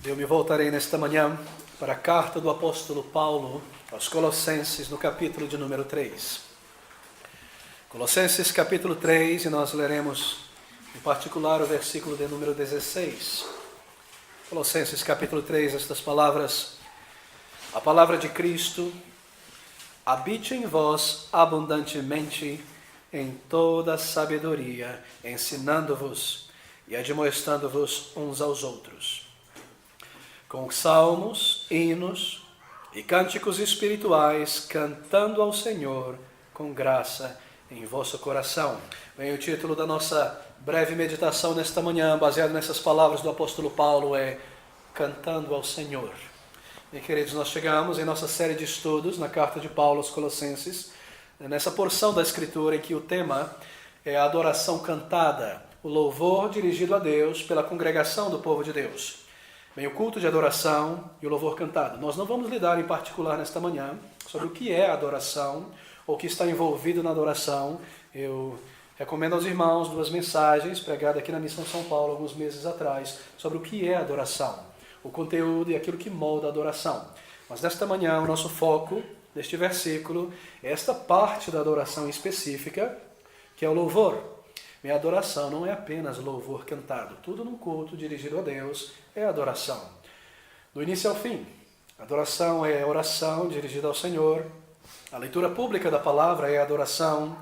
Eu me voltarei nesta manhã para a carta do apóstolo Paulo aos Colossenses, no capítulo de número 3. Colossenses capítulo 3, e nós leremos em particular o versículo de número 16. Colossenses capítulo 3, estas palavras: a palavra de Cristo habite em vós abundantemente em toda sabedoria, ensinando-vos e admoestando-vos uns aos outros, com salmos, hinos e cânticos espirituais, cantando ao Senhor com graça em vosso coração. Bem, o título da nossa breve meditação nesta manhã, baseado nessas palavras do apóstolo Paulo, é Cantando ao Senhor. E, queridos, nós chegamos em nossa série de estudos na carta de Paulo aos Colossenses, nessa porção da Escritura em que o tema é a adoração cantada, o louvor dirigido a Deus pela congregação do povo de Deus. Bem, o culto de adoração e o louvor cantado. Nós não vamos lidar em particular nesta manhã sobre o que é a adoração ou o que está envolvido na adoração. Eu recomendo aos irmãos duas mensagens pregadas aqui na Missão São Paulo alguns meses atrás sobre o que é a adoração, o conteúdo e aquilo que molda a adoração. Mas nesta manhã o nosso foco neste versículo é esta parte da adoração específica, que é o louvor. E a adoração não é apenas louvor cantado. Tudo no culto dirigido a Deus é adoração. Do início ao fim. Adoração é oração dirigida ao Senhor. A leitura pública da palavra é adoração.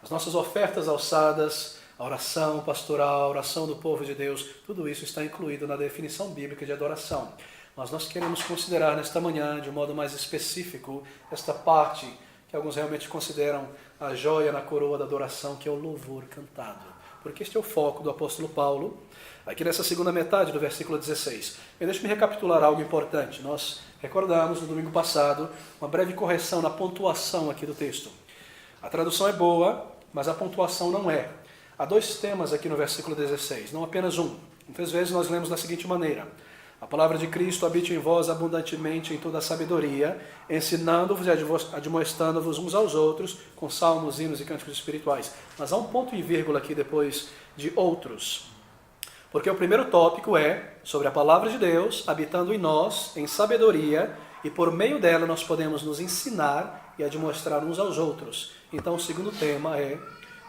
As nossas ofertas alçadas, a oração pastoral, a oração do povo de Deus, tudo isso está incluído na definição bíblica de adoração. Mas nós queremos considerar nesta manhã, de um modo mais específico, esta parte que alguns realmente consideram a joia na coroa da adoração, que é o louvor cantado. Porque este é o foco do apóstolo Paulo, aqui nessa segunda metade do versículo 16. E deixe-me recapitular algo importante. Nós recordamos no domingo passado uma breve correção na pontuação aqui do texto. A tradução é boa, mas a pontuação não é. Há dois temas aqui no versículo 16, não apenas um. Muitas vezes nós lemos da seguinte maneira: a palavra de Cristo habite em vós abundantemente em toda a sabedoria, ensinando-vos e admoestando-vos uns aos outros com salmos, hinos e cânticos espirituais. Mas há um ponto e vírgula aqui depois de outros. Porque o primeiro tópico é sobre a palavra de Deus habitando em nós, em sabedoria, e por meio dela nós podemos nos ensinar e admoestrar uns aos outros. Então o segundo tema é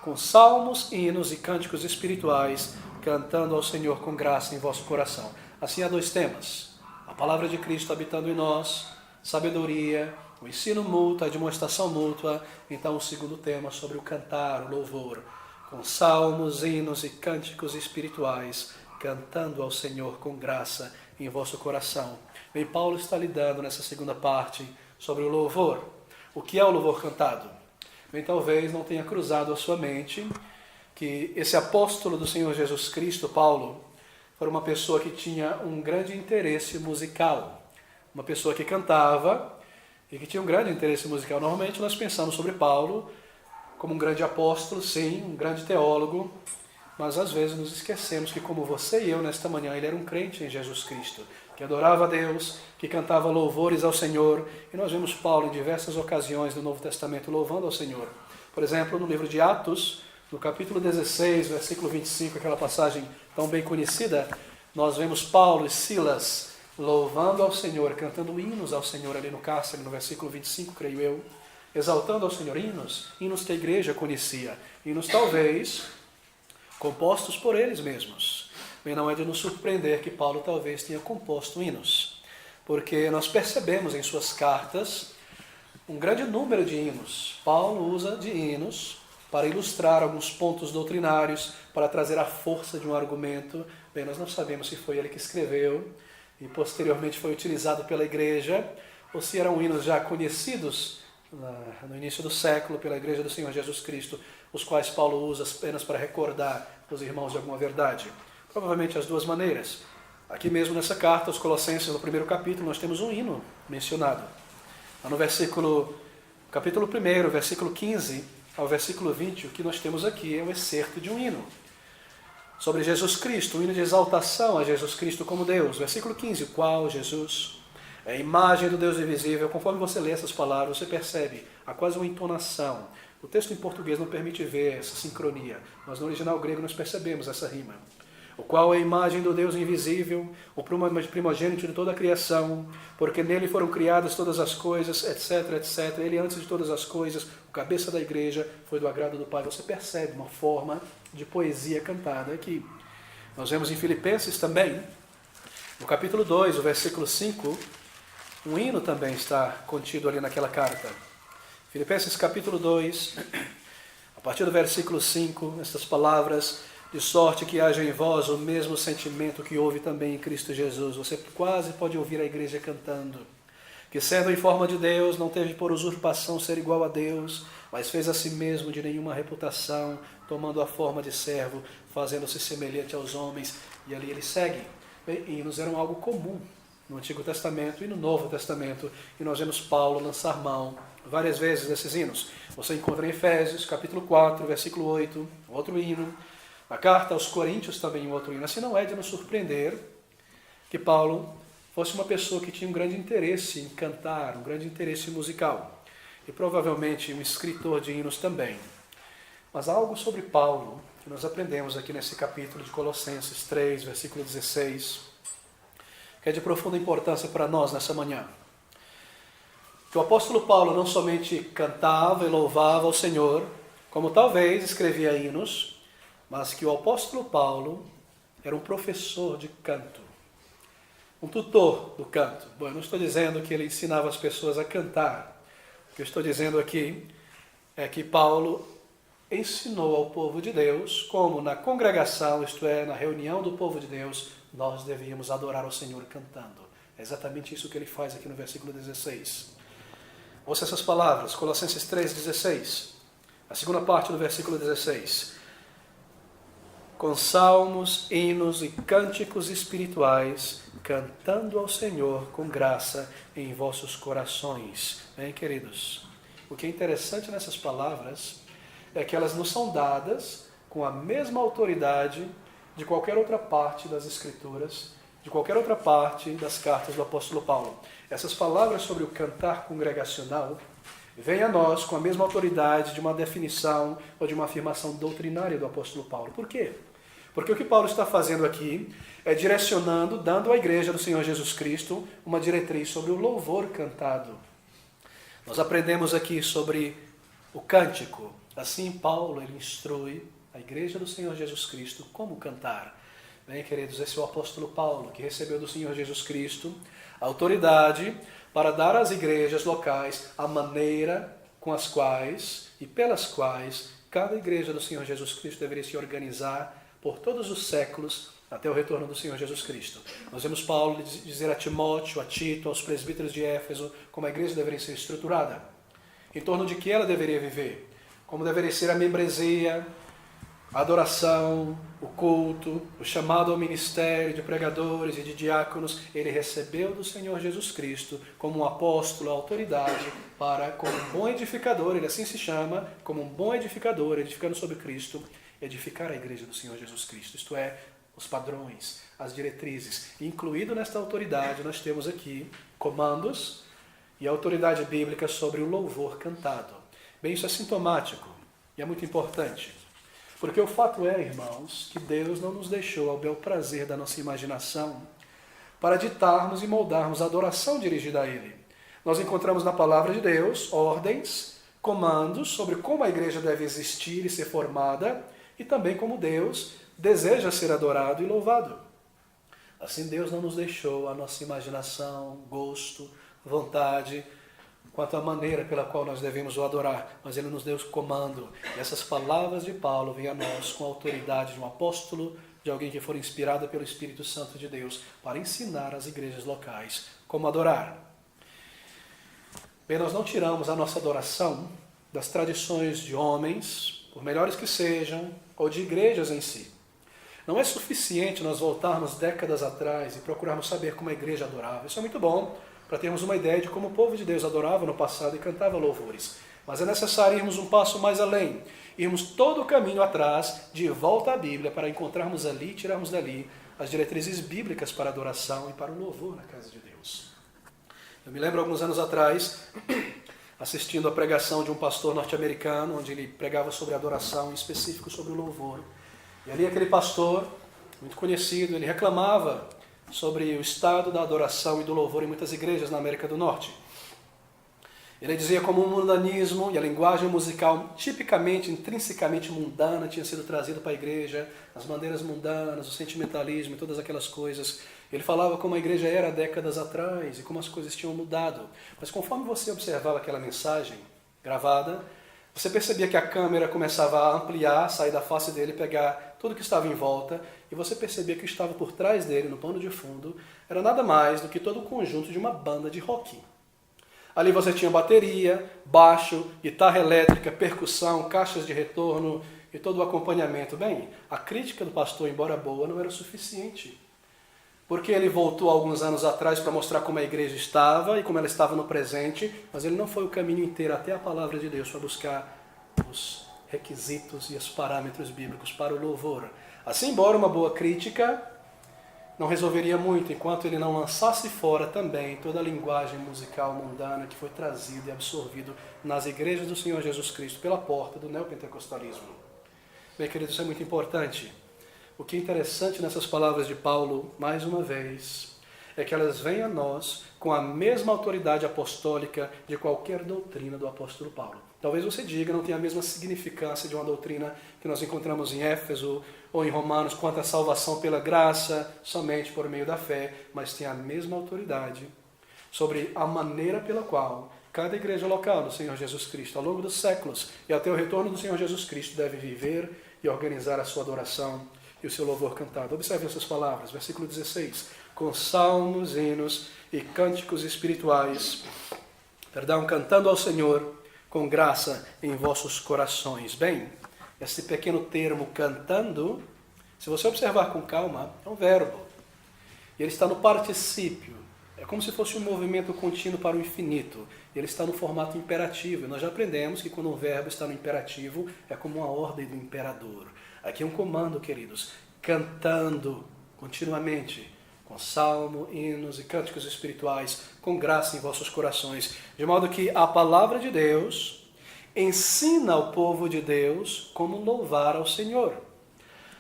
com salmos, hinos e cânticos espirituais, cantando ao Senhor com graça em vosso coração. Assim há dois temas: a palavra de Cristo habitando em nós, sabedoria, o ensino mútuo, a demonstração mútua. Então o segundo tema sobre o cantar, o louvor, com salmos, hinos e cânticos espirituais, cantando ao Senhor com graça em vosso coração. Bem, Paulo está lidando nessa segunda parte sobre o louvor. O que é o louvor cantado? Bem, talvez não tenha cruzado a sua mente que esse apóstolo do Senhor Jesus Cristo, Paulo, foi uma pessoa que tinha um grande interesse musical. Uma pessoa que cantava e que tinha um grande interesse musical. Normalmente nós pensamos sobre Paulo como um grande apóstolo, sim, um grande teólogo, mas às vezes nos esquecemos que, como você e eu nesta manhã, ele era um crente em Jesus Cristo, que adorava a Deus, que cantava louvores ao Senhor. E nós vemos Paulo em diversas ocasiões do Novo Testamento louvando ao Senhor. Por exemplo, no livro de Atos, no capítulo 16, versículo 25, aquela passagem tão bem conhecida, nós vemos Paulo e Silas louvando ao Senhor, cantando hinos ao Senhor ali no cárcere, no versículo 25, creio eu, exaltando ao Senhor, hinos que a igreja conhecia, hinos talvez compostos por eles mesmos. Bem, não é de nos surpreender que Paulo talvez tenha composto hinos, porque nós percebemos em suas cartas um grande número de hinos. Paulo usa de hinos para ilustrar alguns pontos doutrinários, para trazer a força de um argumento. Bem, nós não sabemos se foi ele que escreveu e posteriormente foi utilizado pela igreja, ou se eram hinos já conhecidos no início do século pela igreja do Senhor Jesus Cristo, os quais Paulo usa apenas para recordar os irmãos de alguma verdade. Provavelmente as duas maneiras. Aqui mesmo nessa carta, aos Colossenses, no primeiro capítulo, nós temos um hino mencionado. No capítulo 1, versículo 15 ao versículo 20, o que nós temos aqui é um excerto de um hino sobre Jesus Cristo, um hino de exaltação a Jesus Cristo como Deus. Versículo 15, o qual Jesus é a imagem do Deus invisível. Conforme você lê essas palavras, você percebe, há quase uma entonação. O texto em português não permite ver essa sincronia, mas no original grego nós percebemos essa rima. o qual é a imagem do Deus invisível, o primogênito de toda a criação, porque nele foram criadas todas as coisas, etc, etc. Ele, antes de todas as coisas, o cabeça da igreja, foi do agrado do Pai. Você percebe uma forma de poesia cantada aqui. Nós vemos em Filipenses também, no capítulo 2, o versículo 5, um hino também está contido ali naquela carta. Filipenses capítulo 2, a partir do versículo 5, estas palavras: de sorte que haja em vós o mesmo sentimento que houve também em Cristo Jesus. Você quase pode ouvir a igreja cantando. Que sendo em forma de Deus, não teve por usurpação ser igual a Deus, mas fez a si mesmo de nenhuma reputação, tomando a forma de servo, fazendo-se semelhante aos homens. E ali ele segue. Bem, hinos eram algo comum no Antigo Testamento e no Novo Testamento. E nós vemos Paulo lançar mão várias vezes desses hinos. Você encontra em Efésios, capítulo 4, versículo 8, outro hino. A carta aos Coríntios também um outro hino. Assim, não é de nos surpreender que Paulo fosse uma pessoa que tinha um grande interesse em cantar, um grande interesse musical. E provavelmente um escritor de hinos também. Mas há algo sobre Paulo que nós aprendemos aqui nesse capítulo de Colossenses 3, versículo 16, que é de profunda importância para nós nessa manhã. Que o apóstolo Paulo não somente cantava e louvava ao Senhor, como talvez escrevia hinos, mas que o apóstolo Paulo era um professor de canto, um tutor do canto. Bom, eu não estou dizendo que ele ensinava as pessoas a cantar. O que eu estou dizendo aqui é que Paulo ensinou ao povo de Deus como na congregação, isto é, na reunião do povo de Deus, nós devíamos adorar ao Senhor cantando. É exatamente isso que ele faz aqui no versículo 16. Ouça essas palavras, Colossenses 3,16, a segunda parte do versículo 16. Com salmos, hinos e cânticos espirituais, cantando ao Senhor com graça em vossos corações. Bem, queridos, o que é interessante nessas palavras é que elas nos são dadas com a mesma autoridade de qualquer outra parte das Escrituras, de qualquer outra parte das cartas do apóstolo Paulo. Essas palavras sobre o cantar congregacional vêm a nós com a mesma autoridade de uma definição ou de uma afirmação doutrinária do apóstolo Paulo. Por quê? Porque o que Paulo está fazendo aqui é direcionando, dando à igreja do Senhor Jesus Cristo uma diretriz sobre o louvor cantado. Nós aprendemos aqui sobre o cântico. Assim, Paulo ele instrui a igreja do Senhor Jesus Cristo como cantar. Bem, queridos, esse é o apóstolo Paulo, que recebeu do Senhor Jesus Cristo a autoridade para dar às igrejas locais a maneira com as quais e pelas quais cada igreja do Senhor Jesus Cristo deveria se organizar por todos os séculos até o retorno do Senhor Jesus Cristo. Nós vemos Paulo dizer a Timóteo, a Tito, aos presbíteros de Éfeso, como a igreja deveria ser estruturada, em torno de que ela deveria viver, como deveria ser a membresia, a adoração, o culto, o chamado ao ministério de pregadores e de diáconos. Ele recebeu do Senhor Jesus Cristo como um apóstolo, a autoridade para, como um bom edificador, ele assim se chama, como um bom edificador, edificando sobre Cristo, edificar a igreja do Senhor Jesus Cristo, isto é, os padrões, as diretrizes. Incluído nesta autoridade, nós temos aqui comandos e autoridade bíblica sobre o louvor cantado. Bem, isso é sintomático e é muito importante, porque o fato é, irmãos, que Deus não nos deixou ao bel prazer da nossa imaginação para ditarmos e moldarmos a adoração dirigida a Ele. Nós encontramos na palavra de Deus ordens, comandos sobre como a igreja deve existir e ser formada, e também como Deus deseja ser adorado e louvado. Assim, Deus não nos deixou a nossa imaginação, gosto, vontade, quanto à maneira pela qual nós devemos o adorar, mas Ele nos deu o comando. E essas palavras de Paulo vêm a nós com a autoridade de um apóstolo, de alguém que for inspirado pelo Espírito Santo de Deus, para ensinar às igrejas locais como adorar. Bem, nós não tiramos a nossa adoração das tradições de homens, por melhores que sejam, ou de igrejas em si. Não é suficiente nós voltarmos décadas atrás e procurarmos saber como a igreja adorava. Isso é muito bom, para termos uma ideia de como o povo de Deus adorava no passado e cantava louvores. Mas é necessário irmos um passo mais além, irmos todo o caminho atrás, de volta à Bíblia, para encontrarmos ali, tirarmos dali as diretrizes bíblicas para a adoração e para o louvor na casa de Deus. Eu me lembro alguns anos atrás, assistindo a pregação de um pastor norte-americano, onde ele pregava sobre adoração, em específico sobre o louvor. E ali aquele pastor muito conhecido. Ele reclamava sobre o estado da adoração e do louvor em muitas igrejas na América do Norte. Ele dizia como o mundanismo e a linguagem musical tipicamente, intrinsecamente mundana tinha sido trazido para a igreja, as bandeiras mundanas, o sentimentalismo e todas aquelas coisas. Ele falava como a igreja era há décadas atrás e como as coisas tinham mudado. Mas conforme você observava aquela mensagem gravada, você percebia que a câmera começava a ampliar, sair da face dele, pegar tudo que estava em volta, e você percebia que o que estava por trás dele, no pano de fundo, era nada mais do que todo o conjunto de uma banda de rock. Ali você tinha bateria, baixo, guitarra elétrica, percussão, caixas de retorno e todo o acompanhamento. Bem, a crítica do pastor, embora boa, não era o suficiente. Porque ele voltou alguns anos atrás para mostrar como a igreja estava e como ela estava no presente, mas ele não foi o caminho inteiro até a palavra de Deus para buscar os requisitos e os parâmetros bíblicos para o louvor. Assim, embora uma boa crítica não resolveria muito enquanto ele não lançasse fora também toda a linguagem musical mundana que foi trazida e absorvido nas igrejas do Senhor Jesus Cristo pela porta do neopentecostalismo. Bem, queridos, isso é muito importante. O que é interessante nessas palavras de Paulo, mais uma vez, é que elas vêm a nós com a mesma autoridade apostólica de qualquer doutrina do apóstolo Paulo. Talvez você diga, não tem a mesma significância de uma doutrina que nós encontramos em Éfeso ou em Romanos, quanto à salvação pela graça, somente por meio da fé, mas tem a mesma autoridade sobre a maneira pela qual cada igreja local do Senhor Jesus Cristo, ao longo dos séculos e até o retorno do Senhor Jesus Cristo, deve viver e organizar a sua adoração e o seu louvor cantado. Observe essas palavras, versículo 16. Com salmos, hinos e cânticos espirituais, cantando ao Senhor com graça em vossos corações. Bem, esse pequeno termo cantando, se você observar com calma, é um verbo. E ele está no particípio. É como se fosse um movimento contínuo para o infinito. Ele está no formato imperativo. E nós já aprendemos que quando um verbo está no imperativo, é como uma ordem do imperador. Aqui é um comando, queridos, cantando continuamente, com salmo, hinos e cânticos espirituais, com graça em vossos corações, de modo que a palavra de Deus ensina ao povo de Deus como louvar ao Senhor.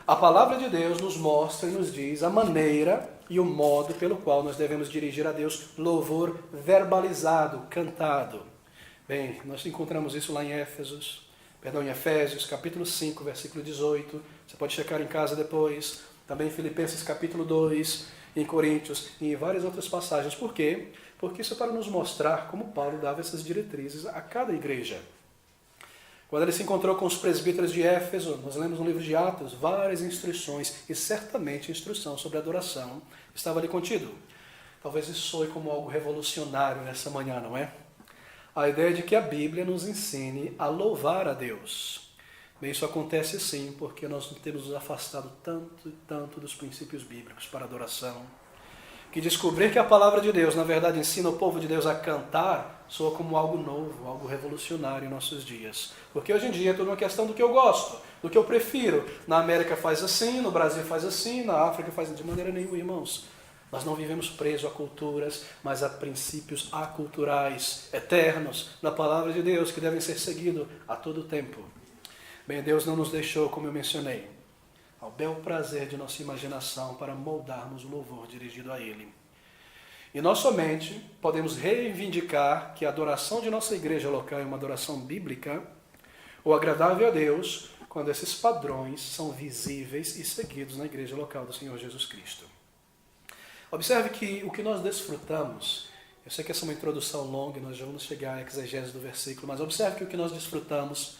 A palavra de Deus nos mostra e nos diz a maneira e o modo pelo qual nós devemos dirigir a Deus louvor verbalizado, cantado. Bem, nós encontramos isso lá em Efésios, capítulo 5, versículo 18. Você pode checar em casa depois. Também em Filipenses, capítulo 2, em Coríntios e em várias outras passagens. Por quê? Porque isso é para nos mostrar como Paulo dava essas diretrizes a cada igreja. Quando ele se encontrou com os presbíteros de Éfeso, nós lemos no livro de Atos várias instruções, e certamente a instrução sobre adoração estava ali contido. Talvez isso soe como algo revolucionário nessa manhã, não é? A ideia de que a Bíblia nos ensine a louvar a Deus. Bem, isso acontece sim, porque nós temos nos afastado tanto e tanto dos princípios bíblicos para adoração, que descobrir que a palavra de Deus, na verdade, ensina o povo de Deus a cantar, soa como algo novo, algo revolucionário em nossos dias. Porque hoje em dia é tudo uma questão do que eu gosto, do que eu prefiro. Na América faz assim, no Brasil faz assim, na África faz de maneira nenhuma, irmãos. Nós não vivemos presos a culturas, mas a princípios aculturais, eternos, na palavra de Deus, que devem ser seguidos a todo tempo. Bem, Deus não nos deixou, como eu mencionei, ao bel prazer de nossa imaginação para moldarmos o louvor dirigido a Ele. E nós somente podemos reivindicar que a adoração de nossa igreja local é uma adoração bíblica ou agradável a Deus quando esses padrões são visíveis e seguidos na igreja local do Senhor Jesus Cristo. Observe que o que nós desfrutamos, eu sei que essa é uma introdução longa e nós já vamos chegar à exegese do versículo, mas observe que o que nós desfrutamos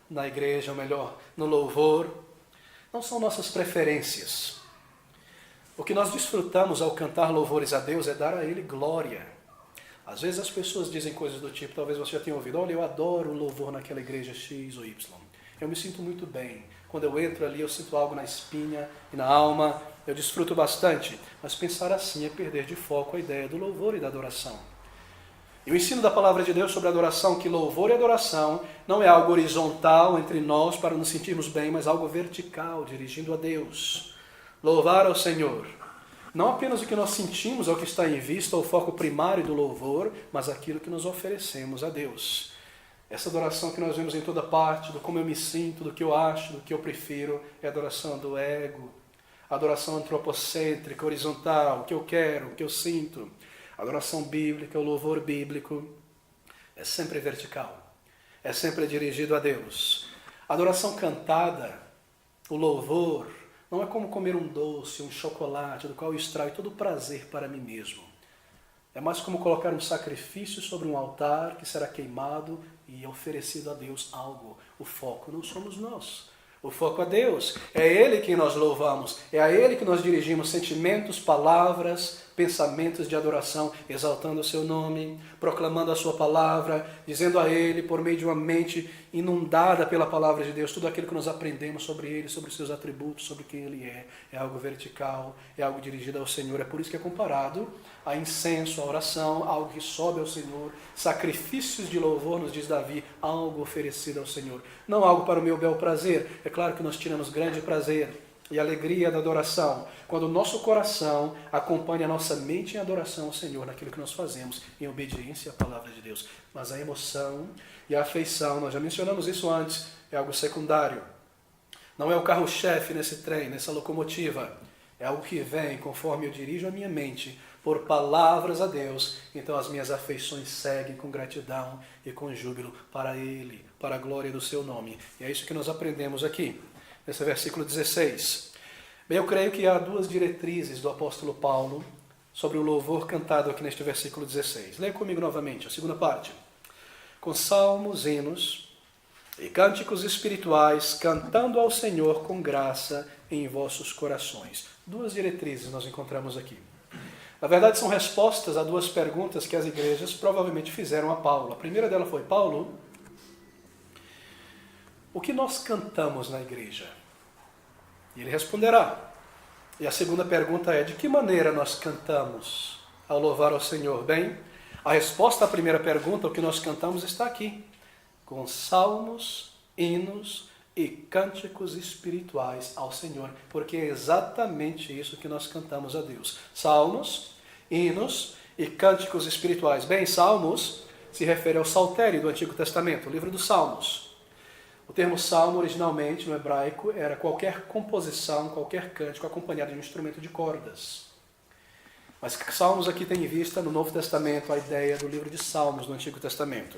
na igreja, ou melhor, no louvor, não são nossas preferências. O que nós desfrutamos ao cantar louvores a Deus é dar a Ele glória. Às vezes as pessoas dizem coisas do tipo, talvez você já tenha ouvido, olha, eu adoro o louvor naquela igreja X ou Y. Eu me sinto muito bem. Quando eu entro ali, eu sinto algo na espinha e na alma, eu desfruto bastante. Mas pensar assim é perder de foco a ideia do louvor e da adoração. E o ensino da palavra de Deus sobre adoração, que louvor e adoração não é algo horizontal entre nós para nos sentirmos bem, mas algo vertical, dirigindo a Deus. Louvar ao Senhor. Não apenas o que nós sentimos é o que está em vista, o foco primário do louvor, mas aquilo que nos oferecemos a Deus. Essa adoração que nós vemos em toda parte, do como eu me sinto, do que eu acho, do que eu prefiro, é a adoração do ego. adoração antropocêntrica, horizontal, o que eu quero, o que eu sinto. Adoração bíblica, o louvor bíblico é sempre vertical, é sempre dirigido a Deus. Adoração cantada, o louvor, não é como comer um doce, um chocolate, do qual eu extraio todo o prazer para mim mesmo. É mais como colocar um sacrifício sobre um altar que será queimado e oferecido a Deus algo. O foco não somos nós. O foco é Deus. É Ele quem nós louvamos. É a Ele que nós dirigimos sentimentos, palavras, pensamentos de adoração, exaltando o seu nome, proclamando a sua palavra, dizendo a Ele, por meio de uma mente inundada pela palavra de Deus, tudo aquilo que nós aprendemos sobre Ele, sobre os seus atributos, sobre quem Ele é algo vertical, é algo dirigido ao Senhor. É por isso que é comparado a incenso, a oração, algo que sobe ao Senhor, sacrifícios de louvor, nos diz Davi, algo oferecido ao Senhor. Não algo para o meu bel prazer. É claro que nós tiramos grande prazer e alegria da adoração, quando o nosso coração acompanha a nossa mente em adoração ao Senhor, naquilo que nós fazemos, em obediência à palavra de Deus. Mas a emoção e a afeição, nós já mencionamos isso antes, é algo secundário. Não é o carro-chefe nesse trem, nessa locomotiva. É algo que vem conforme eu dirijo a minha mente por palavras a Deus. Então as minhas afeições seguem com gratidão e com júbilo para Ele, para a glória do seu nome. E é isso que nós aprendemos aqui, nesse versículo 16. Bem, eu creio que há duas diretrizes do apóstolo Paulo sobre o louvor cantado aqui neste versículo 16. Leia comigo novamente, a segunda parte. Com salmos, hinos e cânticos espirituais, cantando ao Senhor com graça em vossos corações. Duas diretrizes nós encontramos aqui. Na verdade, são respostas a duas perguntas que as igrejas provavelmente fizeram a Paulo. A primeira dela foi: Paulo, o que nós cantamos na igreja? E ele responderá. E a segunda pergunta é: de que maneira nós cantamos ao louvar ao Senhor? Bem, a resposta à primeira pergunta, o que nós cantamos, está aqui. Com salmos, hinos e cânticos espirituais ao Senhor. Porque é exatamente isso que nós cantamos a Deus. Salmos, hinos e cânticos espirituais. Bem, salmos se refere ao saltério do Antigo Testamento, o livro dos Salmos. O termo salmo, originalmente, no hebraico, era qualquer composição, qualquer cântico acompanhado de um instrumento de cordas. Mas salmos aqui tem em vista, no Novo Testamento, a ideia do livro de Salmos no Antigo Testamento.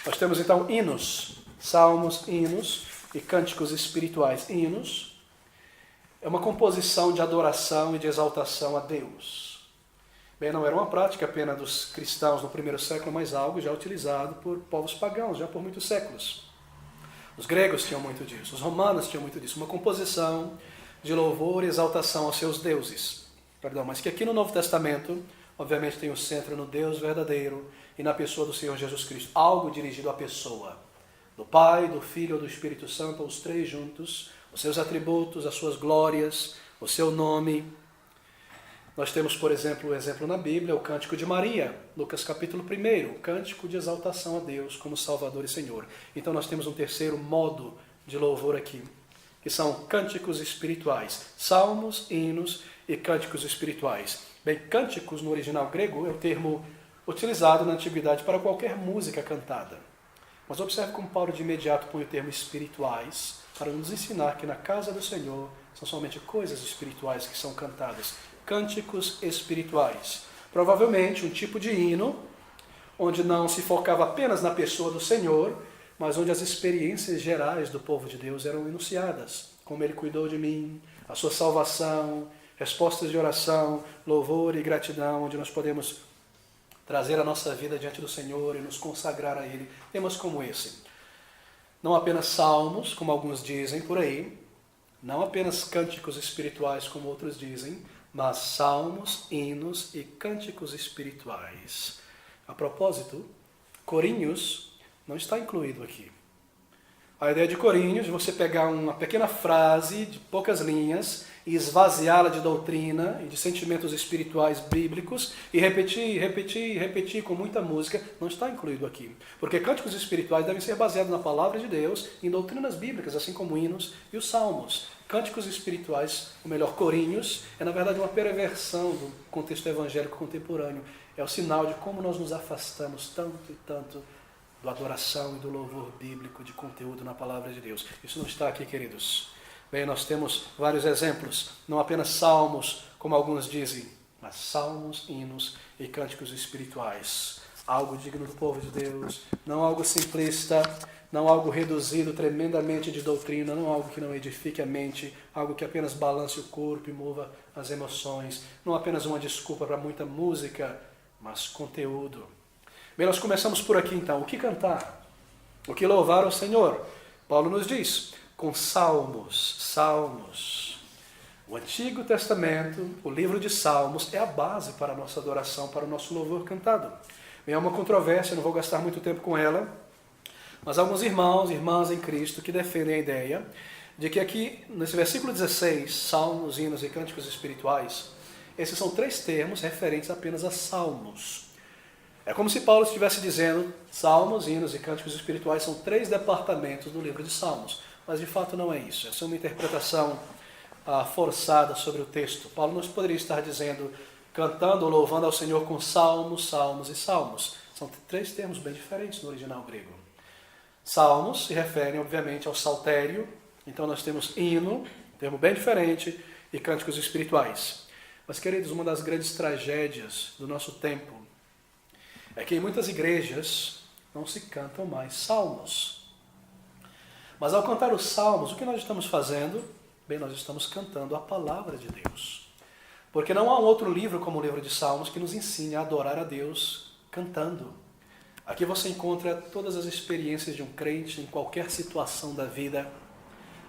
Nós temos, então, hinos, salmos, hinos e cânticos espirituais. Hinos é uma composição de adoração e de exaltação a Deus. Bem, não era uma prática apenas dos cristãos no primeiro século, mas algo já utilizado por povos pagãos, já por muitos séculos. Os gregos tinham muito disso, os romanos tinham muito disso, uma composição de louvor e exaltação aos seus deuses. Mas que aqui no Novo Testamento, obviamente, tem o centro no Deus verdadeiro e na pessoa do Senhor Jesus Cristo. Algo dirigido à pessoa, do Pai, do Filho ou do Espírito Santo, os três juntos, os seus atributos, as suas glórias, o seu nome. Nós temos, por exemplo, o exemplo na Bíblia, o Cântico de Maria, Lucas capítulo 1, o cântico de exaltação a Deus como Salvador e Senhor. Então nós temos um terceiro modo de louvor aqui, que são cânticos espirituais, salmos, hinos e cânticos espirituais. Bem, cânticos no original grego é o termo utilizado na antiguidade para qualquer música cantada. Mas observe como Paulo de imediato põe o termo espirituais para nos ensinar que na casa do Senhor são somente coisas espirituais que são cantadas. Cânticos espirituais. Provavelmente um tipo de hino onde não se focava apenas na pessoa do Senhor, mas onde as experiências gerais do povo de Deus eram enunciadas. Como Ele cuidou de mim, a sua salvação, respostas de oração, louvor e gratidão, onde nós podemos trazer a nossa vida diante do Senhor e nos consagrar a Ele. Temas como esse. Não apenas salmos, como alguns dizem por aí, não apenas cânticos espirituais, como outros dizem, mas salmos, hinos e cânticos espirituais. A propósito, corinhos não está incluído aqui. A ideia de corinhos é você pegar uma pequena frase de poucas linhas e esvaziá-la de doutrina e de sentimentos espirituais bíblicos e repetir com muita música, não está incluído aqui. Porque cânticos espirituais devem ser baseados na palavra de Deus, em doutrinas bíblicas, assim como hinos e os salmos. Cânticos espirituais, ou melhor, corinhos, é na verdade uma perversão do contexto evangélico contemporâneo. É o sinal de como nós nos afastamos tanto e tanto da adoração e do louvor bíblico, de conteúdo na palavra de Deus. Isso não está aqui, queridos. Bem, nós temos vários exemplos, não apenas salmos, como alguns dizem, mas salmos, hinos e cânticos espirituais. Algo digno do povo de Deus, não algo simplista, não algo reduzido tremendamente de doutrina, não algo que não edifique a mente, algo que apenas balance o corpo e mova as emoções, não apenas uma desculpa para muita música, mas conteúdo. Bem, nós começamos por aqui então. O que cantar? O que louvar ao Senhor? Paulo nos diz, com salmos. O Antigo Testamento, o livro de Salmos, é a base para a nossa adoração, para o nosso louvor cantado. Bem, é uma controvérsia, não vou gastar muito tempo com ela, mas há alguns irmãos e irmãs em Cristo que defendem a ideia de que aqui, nesse versículo 16, salmos, hinos e cânticos espirituais, esses são 3 termos referentes apenas a salmos. É como se Paulo estivesse dizendo, salmos, hinos e cânticos espirituais são 3 departamentos do livro de Salmos, mas de fato não é isso. Essa é uma interpretação forçada sobre o texto. Paulo não poderia estar dizendo, cantando ou louvando ao Senhor com salmos, salmos e salmos. São 3 termos bem diferentes no original grego. Salmos se referem, obviamente, ao saltério. Então nós temos hino, termo bem diferente, e cânticos espirituais. Mas, queridos, uma das grandes tragédias do nosso tempo é que em muitas igrejas não se cantam mais salmos. Mas ao cantar os salmos, o que nós estamos fazendo? Bem, nós estamos cantando a palavra de Deus. Porque não há um outro livro como o livro de Salmos que nos ensine a adorar a Deus cantando. Aqui você encontra todas as experiências de um crente em qualquer situação da vida.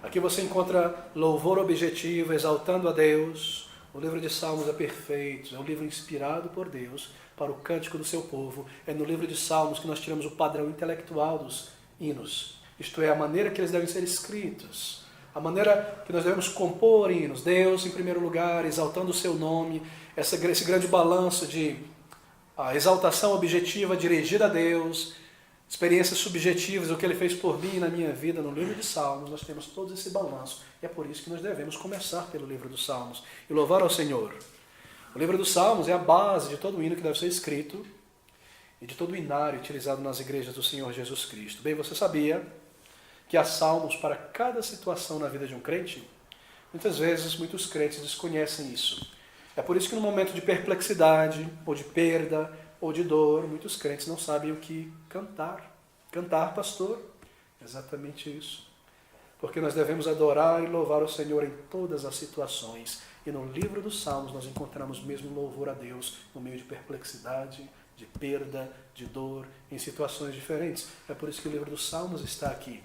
Aqui você encontra louvor objetivo, exaltando a Deus. O livro de Salmos é perfeito, é um livro inspirado por Deus para o cântico do seu povo. É no livro de Salmos que nós tiramos o padrão intelectual dos hinos. Isto é, a maneira que eles devem ser escritos. A maneira que nós devemos compor hinos. Deus em primeiro lugar, exaltando o seu nome. Esse grande balanço de exaltação objetiva dirigida a Deus, experiências subjetivas, o que Ele fez por mim e na minha vida. No livro de Salmos nós temos todo esse balanço. E é por isso que nós devemos começar pelo livro dos Salmos e louvar ao Senhor. O livro dos Salmos é a base de todo o hino que deve ser escrito e de todo o inário utilizado nas igrejas do Senhor Jesus Cristo. Bem, você sabia que há salmos para cada situação na vida de um crente? Muitas vezes, muitos crentes desconhecem isso. É por isso que no momento de perplexidade, ou de perda, ou de dor, muitos crentes não sabem o que cantar. Cantar, pastor? Exatamente isso. Porque nós devemos adorar e louvar o Senhor em todas as situações. E no livro dos Salmos nós encontramos mesmo louvor a Deus no meio de perplexidade, de perda, de dor, em situações diferentes. É por isso que o livro dos Salmos está aqui.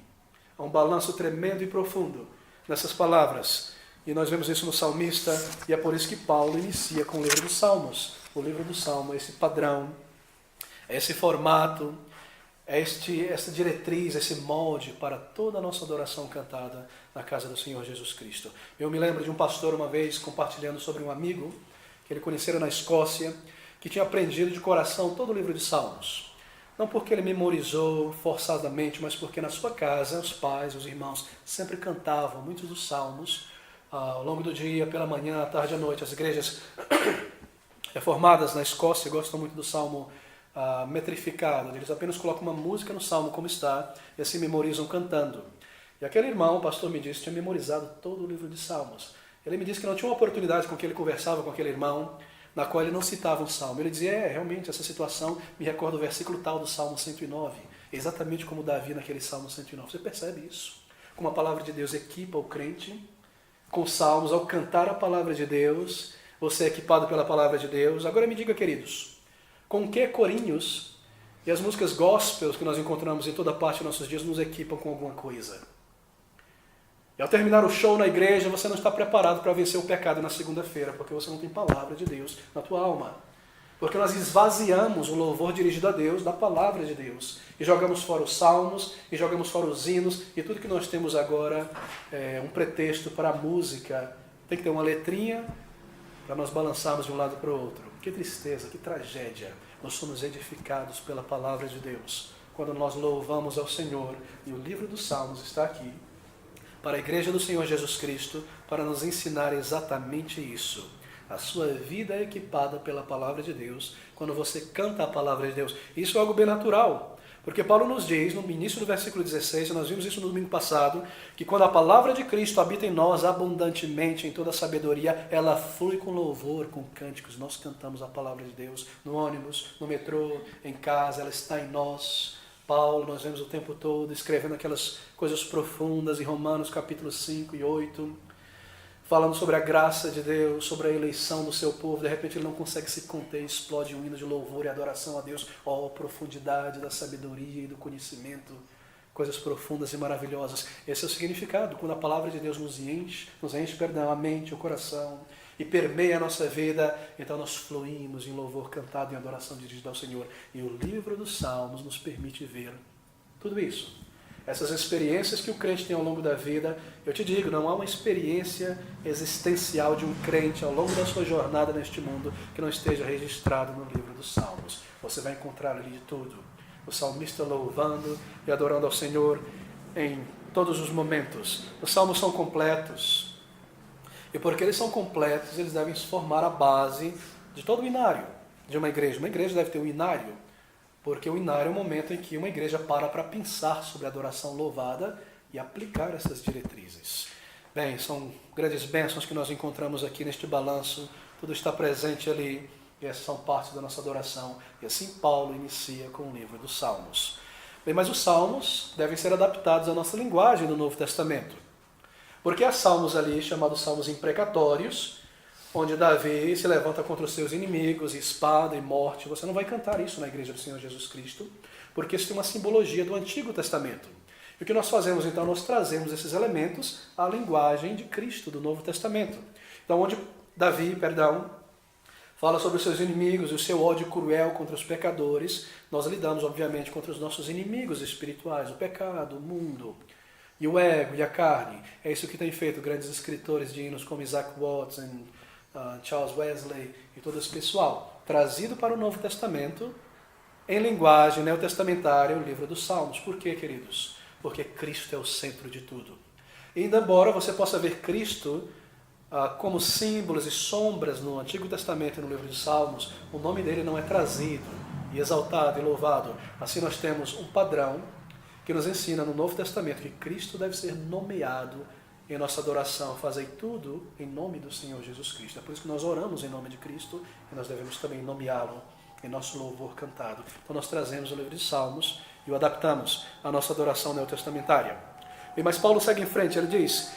Há um balanço tremendo e profundo nessas palavras. E nós vemos isso no salmista, e é por isso que Paulo inicia com o livro dos Salmos. O livro do Salmo é esse padrão, é esse formato, é esta diretriz, esse molde para toda a nossa adoração cantada na casa do Senhor Jesus Cristo. Eu me lembro de um pastor uma vez compartilhando sobre um amigo que ele conhecera na Escócia, que tinha aprendido de coração todo o livro de Salmos. Não porque ele memorizou forçadamente, mas porque na sua casa os pais, os irmãos sempre cantavam muitos dos salmos ao longo do dia, pela manhã, à tarde, à noite. As igrejas reformadas na Escócia gostam muito do salmo metrificado. Eles apenas colocam uma música no salmo como está e assim memorizam cantando. E aquele irmão, o pastor me disse, tinha memorizado todo o livro de Salmos. Ele me disse que não tinha uma oportunidade com que ele conversava com aquele irmão na qual ele não citava um salmo. Ele dizia, realmente, essa situação me recorda o versículo tal do Salmo 109, exatamente como Davi naquele Salmo 109. Você percebe isso? Como a palavra de Deus equipa o crente com salmos, ao cantar a palavra de Deus, você é equipado pela palavra de Deus. Agora me diga, queridos, com que corinhos e as músicas gospels que nós encontramos em toda parte dos nossos dias nos equipam com alguma coisa? E ao terminar o show na igreja, você não está preparado para vencer o pecado na segunda-feira, porque você não tem palavra de Deus na tua alma. Porque nós esvaziamos o louvor dirigido a Deus da palavra de Deus. E jogamos fora os salmos, e jogamos fora os hinos, e tudo que nós temos agora é um pretexto para a música. Tem que ter uma letrinha para nós balançarmos de um lado para o outro. Que tristeza, que tragédia. Nós somos edificados pela palavra de Deus. Quando nós louvamos ao Senhor, e o livro dos Salmos está aqui, para a igreja do Senhor Jesus Cristo, para nos ensinar exatamente isso. A sua vida é equipada pela palavra de Deus, quando você canta a palavra de Deus. Isso é algo bem natural, Porque Paulo nos diz, no início do versículo 16, e nós vimos isso no domingo passado, que quando a palavra de Cristo habita em nós abundantemente, em toda a sabedoria, ela flui com louvor, com cânticos. Nós cantamos a palavra de Deus no ônibus, no metrô, em casa, ela está em nós. Paulo, nós vemos o tempo todo escrevendo aquelas coisas profundas em Romanos capítulo 5 e 8, falando sobre a graça de Deus, sobre a eleição do seu povo. De repente ele não consegue se conter, explode um hino de louvor e adoração a Deus. Ó, profundidade da sabedoria e do conhecimento, coisas profundas e maravilhosas. Esse é o significado, quando a palavra de Deus nos enche a mente, o coração, e permeia a nossa vida, então nós fluímos em louvor cantado, em adoração dirigida ao Senhor. E o livro dos Salmos nos permite ver tudo isso. Essas experiências que o crente tem ao longo da vida, eu te digo, não há uma experiência existencial de um crente ao longo da sua jornada neste mundo que não esteja registrado no livro dos Salmos. Você vai encontrar ali de tudo. O salmista louvando e adorando ao Senhor em todos os momentos. Os salmos são completos. E porque eles são completos, eles devem formar a base de todo o inário de uma igreja. Uma igreja deve ter um inário, porque o inário é o momento em que uma igreja para pensar sobre a adoração louvada e aplicar essas diretrizes. Bem, são grandes bênçãos que nós encontramos aqui neste balanço, tudo está presente ali, e essas são partes da nossa adoração. E assim Paulo inicia com o livro dos Salmos. Bem, mas os Salmos devem ser adaptados à nossa linguagem do Novo Testamento. Porque há salmos ali, chamados salmos imprecatórios, onde Davi se levanta contra os seus inimigos, e espada e morte. Você não vai cantar isso na igreja do Senhor Jesus Cristo, porque isso tem uma simbologia do Antigo Testamento. E o que nós fazemos então? Nós trazemos esses elementos à linguagem de Cristo, do Novo Testamento. Então, onde Davi, fala sobre os seus inimigos e o seu ódio cruel contra os pecadores, nós lidamos, obviamente, contra os nossos inimigos espirituais, o pecado, o mundo, e o ego e a carne. É isso que tem feito grandes escritores de hinos como Isaac Watts, Charles Wesley e todo esse pessoal, trazido para o Novo Testamento, em linguagem neotestamentária, o livro dos Salmos. Por quê, queridos? Porque Cristo é o centro de tudo. E ainda embora você possa ver Cristo como símbolos e sombras no Antigo Testamento e no livro dos Salmos, o nome dele não é trazido e exaltado e louvado. Assim nós temos um padrão que nos ensina no Novo Testamento que Cristo deve ser nomeado em nossa adoração. Fazei tudo em nome do Senhor Jesus Cristo. É por isso que nós oramos em nome de Cristo e nós devemos também nomeá-lo em nosso louvor cantado. Então nós trazemos o livro de Salmos e o adaptamos à nossa adoração neotestamentária. Mas Paulo segue em frente, ele diz,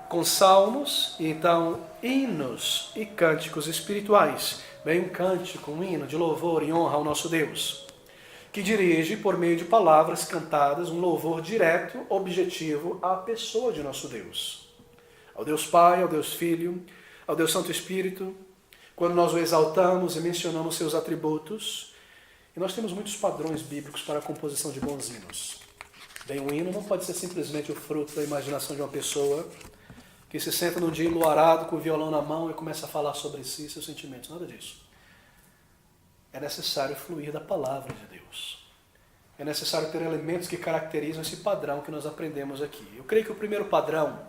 com salmos e então hinos e cânticos espirituais. Bem, um cântico, um hino de louvor e honra ao nosso Deus, que dirige, por meio de palavras cantadas, um louvor direto, objetivo à pessoa de nosso Deus. Ao Deus Pai, ao Deus Filho, ao Deus Santo Espírito, quando nós o exaltamos e mencionamos seus atributos. E nós temos muitos padrões bíblicos para a composição de bons hinos. Bem, um hino não pode ser simplesmente o fruto da imaginação de uma pessoa que se senta num dia enluarado com o violão na mão e começa a falar sobre si e seus sentimentos. Nada disso. É necessário fluir da palavra de Deus. É necessário ter elementos que caracterizam esse padrão que nós aprendemos aqui. Eu creio que o primeiro padrão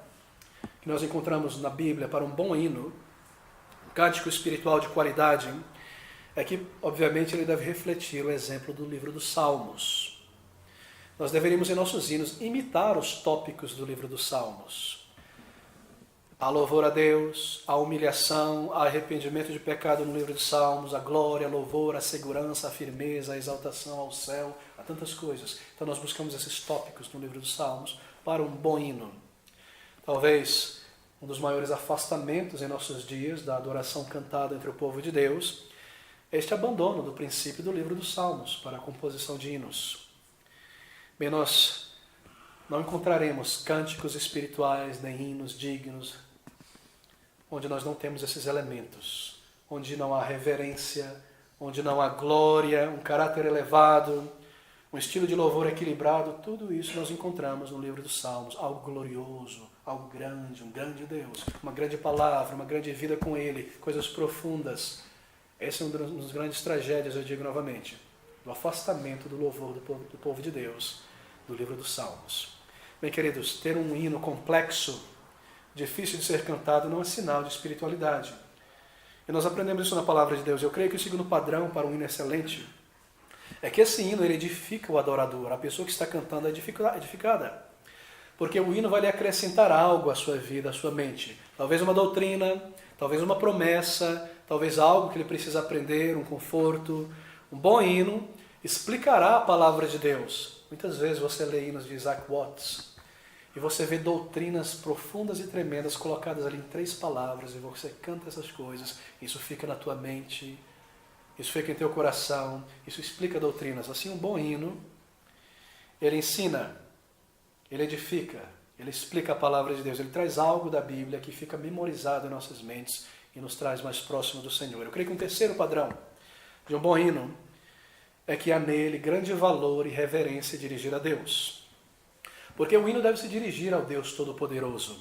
que nós encontramos na Bíblia para um bom hino, um cântico espiritual de qualidade, é que, obviamente, ele deve refletir o exemplo do livro dos Salmos. Nós deveríamos, em nossos hinos, imitar os tópicos do livro dos Salmos. Há louvor a Deus, a humilhação, há arrependimento de pecado no livro dos Salmos, a glória, a louvor, a segurança, a firmeza, a exaltação ao céu, há tantas coisas. Então nós buscamos esses tópicos no livro dos Salmos para um bom hino. Talvez um dos maiores afastamentos em nossos dias da adoração cantada entre o povo de Deus é este abandono do princípio do livro dos Salmos para a composição de hinos. Bem, nós não encontraremos cânticos espirituais nem hinos dignos onde nós não temos esses elementos, onde não há reverência, onde não há glória, um caráter elevado, um estilo de louvor equilibrado. Tudo isso nós encontramos no livro dos Salmos, algo glorioso, algo grande, um grande Deus, uma grande palavra, uma grande vida com Ele, coisas profundas. Esse é um dos grandes tragédias, eu digo novamente, do afastamento do louvor do povo de Deus, do livro dos Salmos. Bem, queridos, ter um hino complexo, difícil de ser cantado, não é sinal de espiritualidade. E nós aprendemos isso na palavra de Deus. Eu creio que o segundo padrão para um hino excelente é que esse hino ele edifica o adorador, a pessoa que está cantando é edificada. Porque o hino vai lhe acrescentar algo à sua vida, à sua mente. Talvez uma doutrina, talvez uma promessa, talvez algo que ele precisa aprender, um conforto. Um bom hino explicará a palavra de Deus. Muitas vezes você lê hinos de Isaac Watts e você vê doutrinas profundas e tremendas colocadas ali em 3 palavras e você canta essas coisas, isso fica na tua mente, isso fica em teu coração, isso explica doutrinas. Assim, um bom hino, ele ensina, ele edifica, ele explica a palavra de Deus, ele traz algo da Bíblia que fica memorizado em nossas mentes e nos traz mais próximo do Senhor. Eu creio que um terceiro padrão de um bom hino é que há nele grande valor e reverência dirigida a Deus. Porque o hino deve se dirigir ao Deus Todo-Poderoso.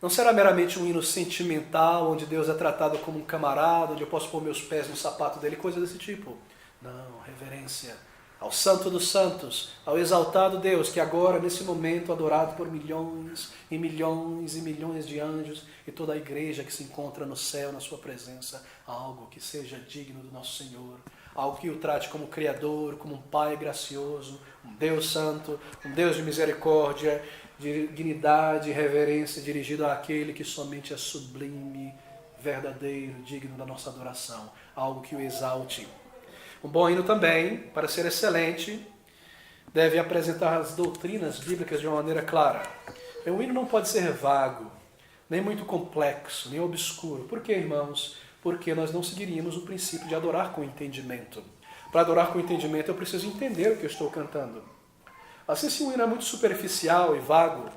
Não será meramente um hino sentimental, onde Deus é tratado como um camarada, onde eu posso pôr meus pés no sapato dele, coisa desse tipo. Não, reverência ao Santo dos Santos, ao exaltado Deus, que agora, nesse momento, adorado por milhões e milhões e milhões de anjos e toda a igreja que se encontra no céu, na sua presença, algo que seja digno do nosso Senhor, algo que o trate como Criador, como um Pai gracioso, um Deus Santo, um Deus de misericórdia, de dignidade e reverência dirigido àquele que somente é sublime, verdadeiro, digno da nossa adoração, algo que o exalte. Um bom hino também, para ser excelente, deve apresentar as doutrinas bíblicas de uma maneira clara. O hino não pode ser vago, nem muito complexo, nem obscuro. Por quê, irmãos? Porque nós não seguiríamos o princípio de adorar com entendimento. Para adorar com entendimento, eu preciso entender o que eu estou cantando. Assim, se o hino é muito superficial e vago,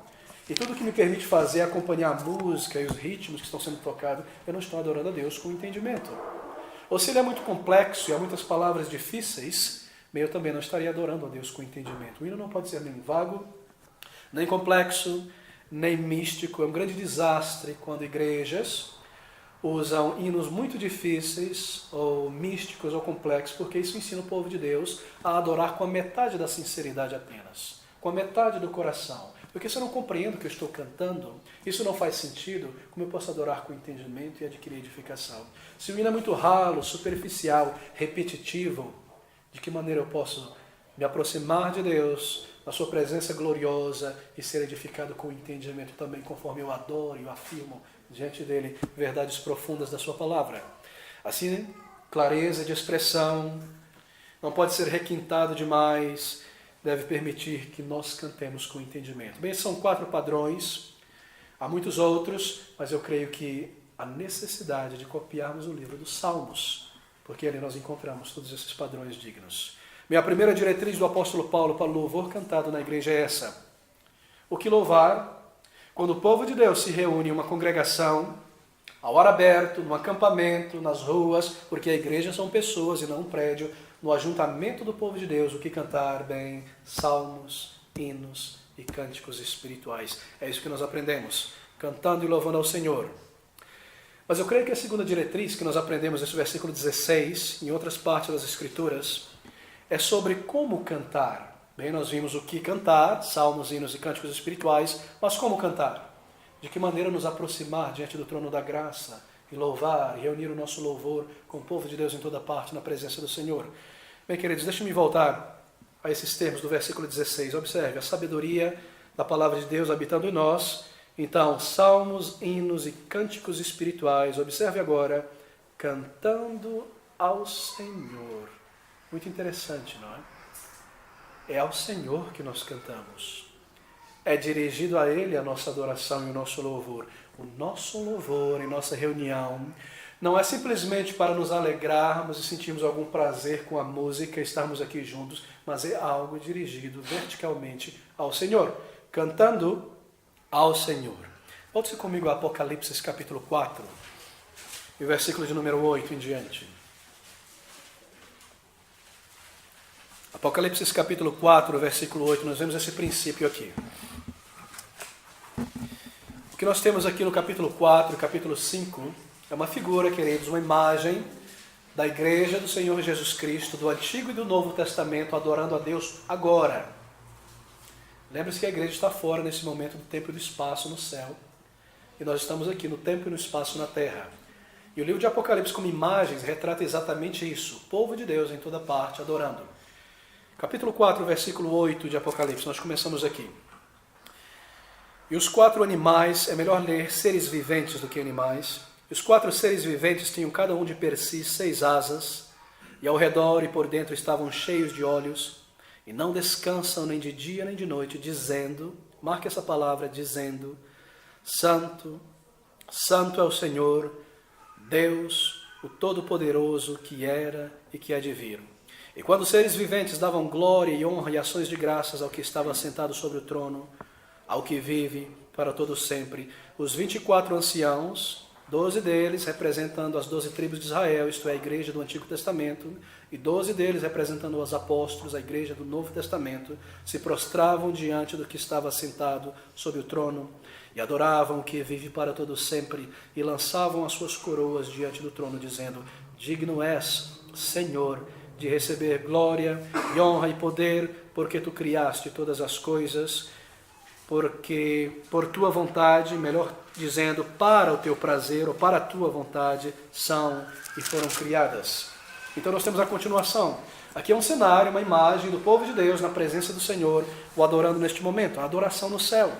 e tudo que me permite fazer é acompanhar a música e os ritmos que estão sendo tocados, eu não estou adorando a Deus com entendimento. Ou se ele é muito complexo e há muitas palavras difíceis, eu também não estaria adorando a Deus com entendimento. O hino não pode ser nem vago, nem complexo, nem místico. É um grande desastre quando igrejas usam hinos muito difíceis, ou místicos, ou complexos, porque isso ensina o povo de Deus a adorar com a metade da sinceridade apenas, com a metade do coração. Porque se eu não compreendo o que eu estou cantando, isso não faz sentido, como eu posso adorar com entendimento e adquirir edificação? Se o hino é muito ralo, superficial, repetitivo, de que maneira eu posso me aproximar de Deus, na sua presença gloriosa e ser edificado com entendimento também, conforme eu adoro e eu afirmo diante dele verdades profundas da sua palavra? Assim, clareza de expressão, não pode ser requintado demais, deve permitir que nós cantemos com entendimento. Bem, são 4 padrões, há muitos outros, mas eu creio que a necessidade de copiarmos o livro dos Salmos, porque ali nós encontramos todos esses padrões dignos. Bem, a primeira diretriz do apóstolo Paulo para o louvor cantado na igreja é essa: o que louvar quando o povo de Deus se reúne em uma congregação, ao ar aberto, no acampamento, nas ruas, porque a igreja são pessoas e não um prédio, no ajuntamento do povo de Deus, o que cantar? Bem, salmos, hinos e cânticos espirituais. É isso que nós aprendemos, cantando e louvando ao Senhor. Mas eu creio que a segunda diretriz que nós aprendemos nesse versículo 16, em outras partes das Escrituras, é sobre como cantar. Bem, nós vimos o que cantar, salmos, hinos e cânticos espirituais, mas como cantar? De que maneira nos aproximar diante do trono da graça e louvar, e reunir o nosso louvor com o povo de Deus em toda parte, na presença do Senhor. Bem, queridos, deixe-me voltar a esses termos do versículo 16. Observe, a sabedoria da palavra de Deus habitando em nós. Então, salmos, hinos e cânticos espirituais. Observe agora, cantando ao Senhor. Muito interessante, não é? É ao Senhor que nós cantamos. É dirigido a Ele a nossa adoração e o nosso louvor. O nosso louvor em nossa reunião não é simplesmente para nos alegrarmos e sentirmos algum prazer com a música, estarmos aqui juntos, mas é algo dirigido verticalmente ao Senhor, cantando ao Senhor. Volte-se comigo a Apocalipse capítulo 4, e o versículo de número 8 em diante. Apocalipse capítulo 4, versículo 8, nós vemos esse princípio aqui. O que nós temos aqui no capítulo 4 e capítulo 5 é uma figura, queridos, uma imagem da igreja do Senhor Jesus Cristo, do Antigo e do Novo Testamento, adorando a Deus agora. Lembre-se que a igreja está fora nesse momento do tempo e do espaço no céu, e nós estamos aqui no tempo e no espaço na terra. E o livro de Apocalipse, como imagens, retrata exatamente isso, o povo de Deus em toda parte adorando. Capítulo 4, versículo 8 de Apocalipse, nós começamos aqui. E os 4 animais, é melhor ler seres viventes do que animais. E os 4 seres viventes tinham cada um de per si 6 asas, e ao redor e por dentro estavam cheios de olhos, e não descansam nem de dia nem de noite, dizendo, marque essa palavra, dizendo, Santo, Santo é o Senhor, Deus, o Todo-Poderoso, que era e que há de vir. E quando os seres viventes davam glória e honra e ações de graças ao que estava sentado sobre o trono, ao que vive para todo sempre, os 24 anciãos, 12 deles representando as 12 tribos de Israel, isto é, a igreja do Antigo Testamento, e 12 deles representando os apóstolos, a igreja do Novo Testamento, se prostravam diante do que estava sentado sobre o trono, e adoravam o que vive para todo sempre, e lançavam as suas coroas diante do trono, dizendo, digno és, Senhor, de receber glória e honra e poder, porque tu criaste todas as coisas, porque por tua vontade, melhor dizendo, para o teu prazer ou para a tua vontade, são e foram criadas. Então nós temos a continuação. Aqui é um cenário, uma imagem do povo de Deus na presença do Senhor, o adorando neste momento, a adoração no céu.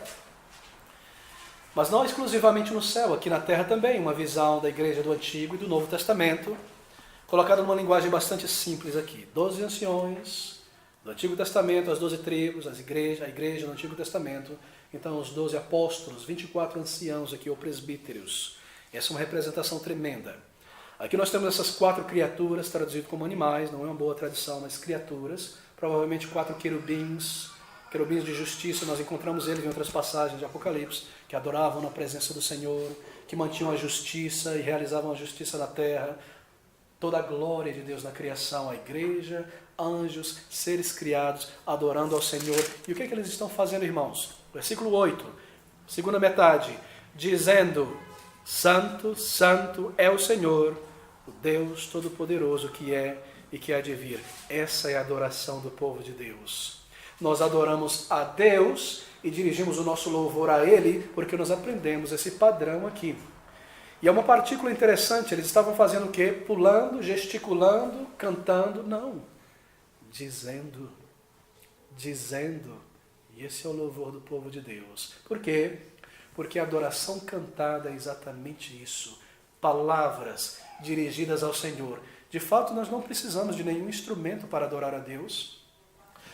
Mas não exclusivamente no céu, aqui na terra também, uma visão da igreja do Antigo e do Novo Testamento, colocada numa linguagem bastante simples aqui. 12 anciões do Antigo Testamento, as 12 tribos, a igreja do Antigo Testamento, então os 12 apóstolos, 24 anciãos aqui, ou presbíteros. Essa é uma representação tremenda. Aqui nós temos essas 4 criaturas, traduzido como animais, não é uma boa tradução, mas criaturas, provavelmente 4 querubins de justiça, nós encontramos eles em outras passagens de Apocalipse, que adoravam na presença do Senhor, que mantinham a justiça e realizavam a justiça na terra, toda a glória de Deus na criação, a igreja, anjos, seres criados, adorando ao Senhor. E o que eles estão fazendo, irmãos? Versículo 8, segunda metade, dizendo, Santo, Santo é o Senhor, o Deus Todo-Poderoso que é e que há de vir. Essa é a adoração do povo de Deus. Nós adoramos a Deus e dirigimos o nosso louvor a Ele, porque nós aprendemos esse padrão aqui. E é uma partícula interessante, eles estavam fazendo o quê? Pulando, gesticulando, cantando? Não. Dizendo. E esse é o louvor do povo de Deus. Por quê? Porque a adoração cantada é exatamente isso. Palavras dirigidas ao Senhor. De fato, nós não precisamos de nenhum instrumento para adorar a Deus.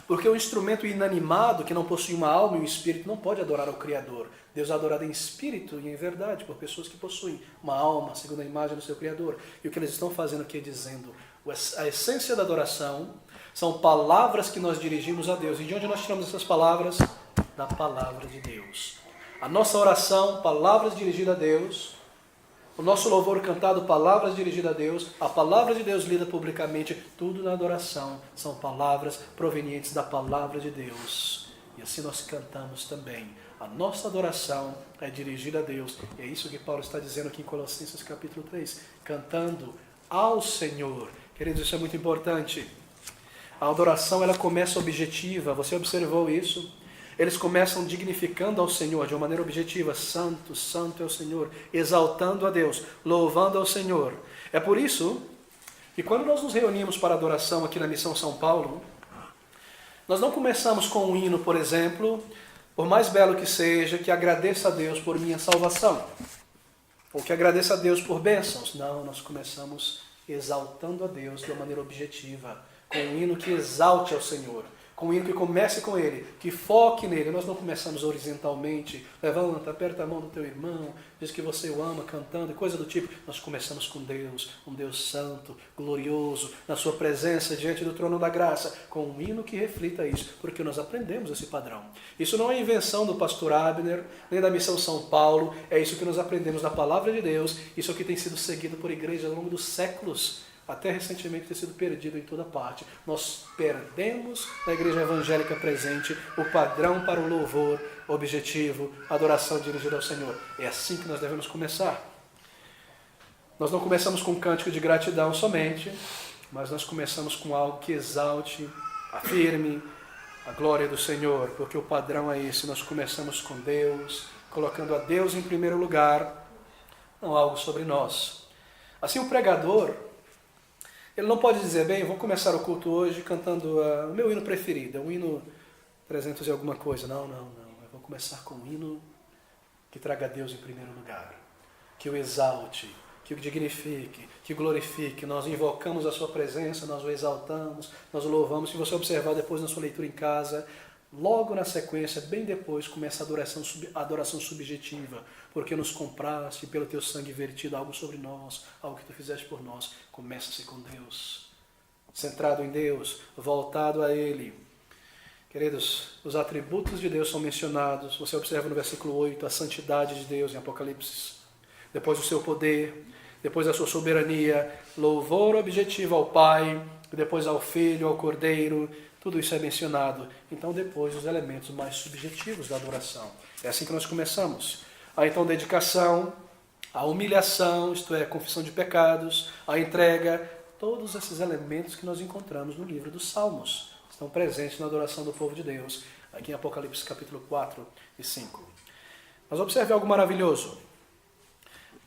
Porque o instrumento inanimado, que não possui uma alma e um espírito, não pode adorar ao Criador. Deus é adorado em espírito e em verdade, por pessoas que possuem uma alma, segundo a imagem do seu Criador. E o que eles estão fazendo aqui é dizendo, a essência da adoração são palavras que nós dirigimos a Deus. E de onde nós tiramos essas palavras? Da palavra de Deus. A nossa oração, palavras dirigidas a Deus. O nosso louvor cantado, palavras dirigidas a Deus, a palavra de Deus lida publicamente, tudo na adoração são palavras provenientes da palavra de Deus. E assim nós cantamos também. A nossa adoração é dirigida a Deus. E é isso que Paulo está dizendo aqui em Colossenses capítulo 3, cantando ao Senhor. Queridos, isso é muito importante. A adoração ela começa objetiva, você observou isso? Eles começam dignificando ao Senhor de uma maneira objetiva. Santo, Santo é o Senhor. Exaltando a Deus, louvando ao Senhor. É por isso que quando nós nos reunimos para adoração aqui na Missão São Paulo, nós não começamos com um hino, por exemplo, por mais belo que seja, que agradeça a Deus por minha salvação. Ou que agradeça a Deus por bênçãos. Não, nós começamos exaltando a Deus de uma maneira objetiva. Com um hino que exalte ao Senhor. Com um hino que comece com Ele, que foque nele. Nós não começamos horizontalmente, levanta, aperta a mão do teu irmão, diz que você o ama, cantando, e coisa do tipo. Nós começamos com Deus, um Deus santo, glorioso, na sua presença, diante do trono da graça, com um hino que reflita isso, porque nós aprendemos esse padrão. Isso não é invenção do pastor Abner, nem da Missão São Paulo, é isso que nós aprendemos na palavra de Deus, isso é o que tem sido seguido por igrejas ao longo dos séculos, até recentemente ter sido perdido em toda parte. Nós perdemos na igreja evangélica presente o padrão para o louvor objetivo, adoração dirigida ao Senhor. É assim que nós devemos começar. Nós não começamos com um cântico de gratidão somente, mas nós começamos com algo que exalte, afirme a glória do Senhor, porque o padrão é esse. Nós começamos com Deus, colocando a Deus em primeiro lugar, não algo sobre nós. Assim o pregador, Ele não pode dizer, bem, vou começar o culto hoje cantando o meu hino preferido, é um hino 300 e alguma coisa. Não. Eu vou começar com um hino que traga Deus em primeiro lugar, que o exalte, que o dignifique, que o glorifique. Nós invocamos a sua presença, nós o exaltamos, nós o louvamos. Se você observar depois na sua leitura em casa, logo na sequência, bem depois, começa a adoração subjetiva, porque nos compraste pelo teu sangue vertido, algo sobre nós, algo que tu fizeste por nós. Começa-se com Deus, centrado em Deus, voltado a Ele. Queridos, os atributos de Deus são mencionados. Você observa no versículo 8 a santidade de Deus em Apocalipse, depois o seu poder, depois a sua soberania, louvor objetivo ao Pai, depois ao Filho, ao Cordeiro. Tudo isso é mencionado. Então depois os elementos mais subjetivos da adoração. É assim que nós começamos. Há então dedicação, a humilhação, isto é, a confissão de pecados, a entrega, todos esses elementos que nós encontramos no livro dos Salmos estão presentes na adoração do povo de Deus, aqui em Apocalipse capítulo 4 e 5. Mas observe algo maravilhoso.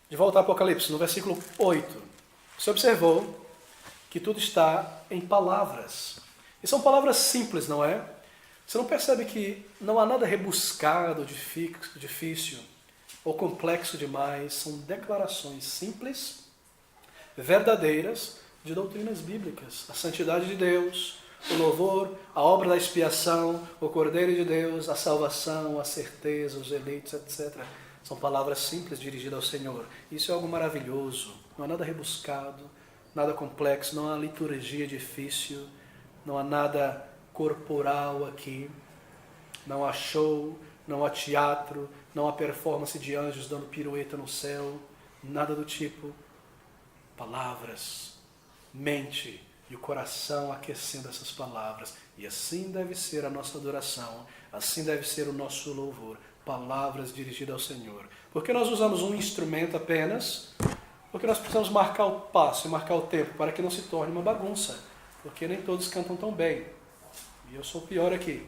De volta a Apocalipse, no versículo 8, você observou que tudo está em palavras. E são palavras simples, não é? Você não percebe que não há nada rebuscado, difícil ou complexo demais. São declarações simples, verdadeiras, de doutrinas bíblicas. A santidade de Deus, o louvor, a obra da expiação, o Cordeiro de Deus, a salvação, a certeza, os eleitos, etc. São palavras simples dirigidas ao Senhor. Isso é algo maravilhoso. Não há nada rebuscado, nada complexo, não há liturgia difícil, não há nada corporal aqui, não há show, não há teatro, não há performance de anjos dando pirueta no céu, nada do tipo. Palavras, mente e o coração aquecendo essas palavras. E assim deve ser a nossa adoração, assim deve ser o nosso louvor. Palavras dirigidas ao Senhor. Porque nós usamos um instrumento apenas, porque nós precisamos marcar o passo e marcar o tempo para que não se torne uma bagunça. Porque nem todos cantam tão bem. E eu sou o pior aqui.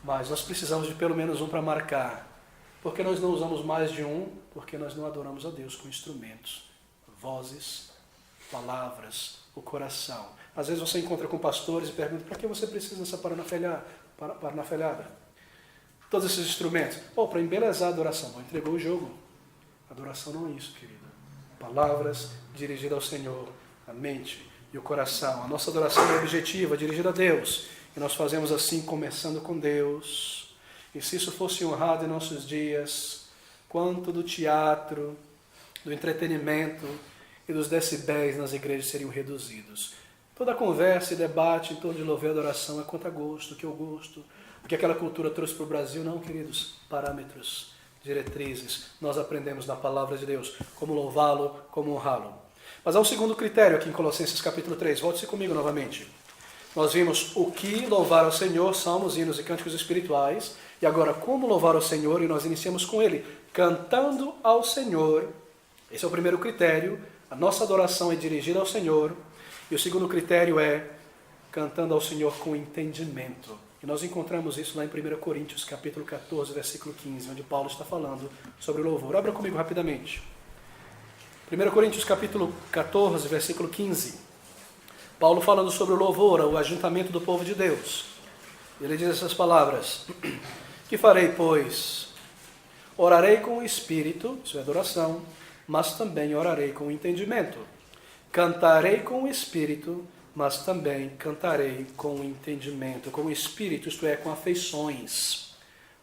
Mas nós precisamos de pelo menos um para marcar. Porque nós não usamos mais de um, porque nós não adoramos a Deus com instrumentos. Vozes, palavras, o coração. Às vezes você encontra com pastores e pergunta, para que você precisa dessa paranafelhada? Todos esses instrumentos. Para embelezar a adoração. Entregou o jogo. Adoração não é isso, querido. Palavras dirigidas ao Senhor, a mente e o coração. A nossa adoração é objetiva, dirigida a Deus. E nós fazemos assim, começando com Deus. E se isso fosse honrado em nossos dias, quanto do teatro, do entretenimento e dos decibéis nas igrejas seriam reduzidos. Toda conversa e debate em torno de louvor e adoração é quanto a gosto, o que eu gosto, o que aquela cultura trouxe para o Brasil. Não, queridos, parâmetros, diretrizes. Nós aprendemos na palavra de Deus como louvá-lo, como honrá-lo. Mas há um segundo critério aqui em Colossenses capítulo 3. Volte-se comigo novamente. Nós vimos o que louvar ao Senhor, salmos, hinos e cânticos espirituais. E agora, como louvar ao Senhor? E nós iniciamos com ele, cantando ao Senhor. Esse é o primeiro critério. A nossa adoração é dirigida ao Senhor. E o segundo critério é cantando ao Senhor com entendimento. E nós encontramos isso lá em 1 Coríntios, capítulo 14, versículo 15, onde Paulo está falando sobre o louvor. Abra comigo rapidamente. 1 Coríntios, capítulo 14, versículo 15. Paulo falando sobre o louvor, o ajuntamento do povo de Deus. Ele diz essas palavras. Que farei, pois? Orarei com o Espírito, isso é adoração, mas também orarei com o entendimento. Cantarei com o Espírito, mas também cantarei com o entendimento. Com o Espírito, isto é, com afeições,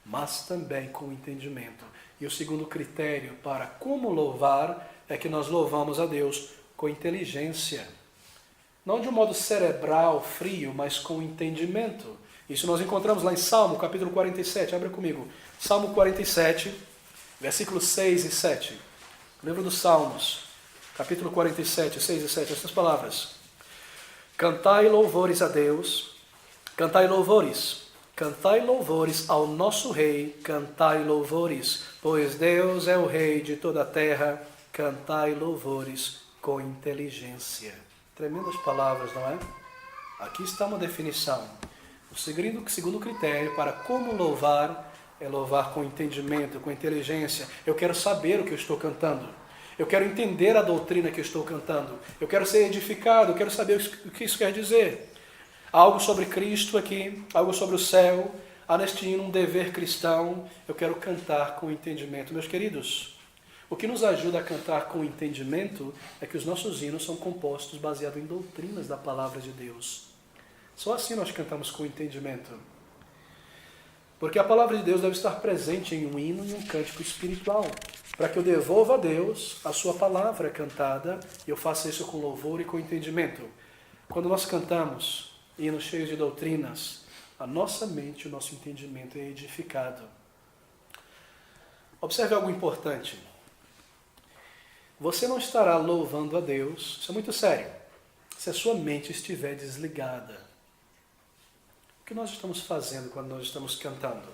mas também com o entendimento. E o segundo critério para como louvar é que nós louvamos a Deus com inteligência. Não de um modo cerebral, frio, mas com entendimento. Isso nós encontramos lá em Salmo, capítulo 47. Abre comigo. Salmo 47, versículos 6 e 7. Livro dos Salmos, capítulo 47, 6 e 7. Essas palavras. Cantai louvores a Deus. Cantai louvores. Cantai louvores ao nosso Rei. Cantai louvores. Pois Deus é o Rei de toda a terra. Cantai louvores com inteligência. Tremendas palavras, não é? Aqui está uma definição. O segundo critério para como louvar é louvar com entendimento, com inteligência. Eu quero saber o que eu estou cantando. Eu quero entender a doutrina que eu estou cantando. Eu quero ser edificado, eu quero saber o que isso quer dizer. Há algo sobre Cristo aqui, algo sobre o céu. Há neste hino um dever cristão. Eu quero cantar com entendimento. Meus queridos, o que nos ajuda a cantar com entendimento é que os nossos hinos são compostos baseados em doutrinas da palavra de Deus. Só assim nós cantamos com entendimento. Porque a palavra de Deus deve estar presente em um hino e um cântico espiritual, para que eu devolva a Deus a sua palavra cantada e eu faça isso com louvor e com entendimento. Quando nós cantamos hinos cheios de doutrinas, a nossa mente, o nosso entendimento é edificado. Observe algo importante. Você não estará louvando a Deus, isso é muito sério, se a sua mente estiver desligada. O que nós estamos fazendo quando nós estamos cantando?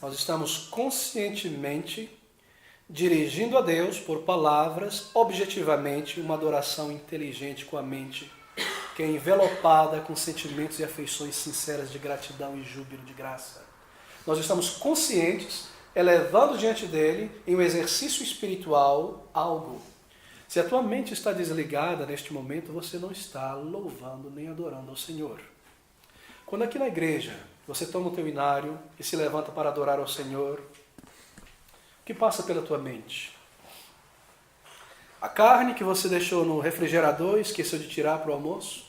Nós estamos conscientemente dirigindo a Deus por palavras, objetivamente, uma adoração inteligente com a mente, que é envelopada com sentimentos e afeições sinceras de gratidão e júbilo de graça. Nós estamos conscientes, elevando diante dele, em um exercício espiritual, algo. Se a tua mente está desligada neste momento, você não está louvando nem adorando ao Senhor. Quando aqui na igreja você toma o teu inário e se levanta para adorar ao Senhor, o que passa pela tua mente? A carne que você deixou no refrigerador e esqueceu de tirar para o almoço?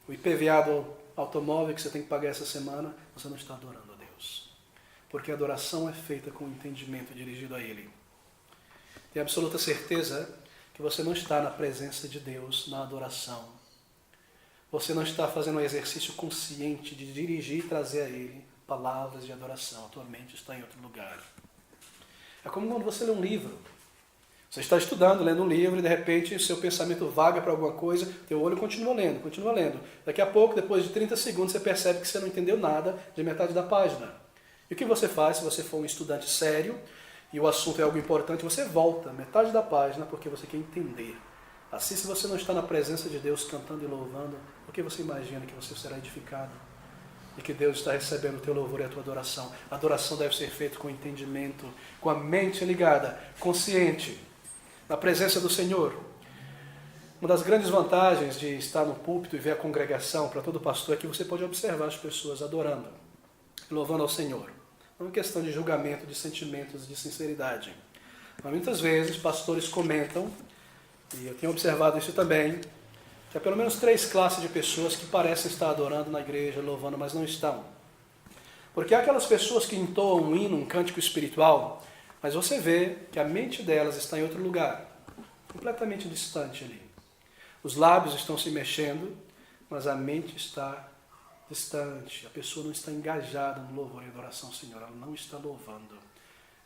O IPVA do automóvel que você tem que pagar essa semana? Você não está adorando a Deus. Porque a adoração é feita com entendimento dirigido a Ele. Tenho absoluta certeza que você não está na presença de Deus na adoração. Você não está fazendo um exercício consciente de dirigir e trazer a Ele palavras de adoração. A tua mente está em outro lugar. É como quando você lê um livro. Você está estudando, lendo um livro, e de repente o seu pensamento vaga para alguma coisa, teu olho continua lendo, continua lendo. Daqui a pouco, depois de 30 segundos, você percebe que você não entendeu nada de metade da página. E o que você faz se você for um estudante sério e o assunto é algo importante? Você volta metade da página porque você quer entender. Assim, se você não está na presença de Deus cantando e louvando, por que você imagina que você será edificado? E que Deus está recebendo o teu louvor e a tua adoração. A adoração deve ser feita com entendimento, com a mente ligada, consciente, na presença do Senhor. Uma das grandes vantagens de estar no púlpito e ver a congregação para todo pastor é que você pode observar as pessoas adorando, louvando ao Senhor. Não é uma questão de julgamento, de sentimentos, de sinceridade. Mas muitas vezes pastores comentam, e eu tenho observado isso também, que há pelo menos 3 classes de pessoas que parecem estar adorando na igreja, louvando, mas não estão. Porque há aquelas pessoas que entoam um hino, um cântico espiritual, mas você vê que a mente delas está em outro lugar, completamente distante ali. Os lábios estão se mexendo, mas a mente está distante. A pessoa não está engajada no louvor e adoração ao Senhor, ela não está louvando.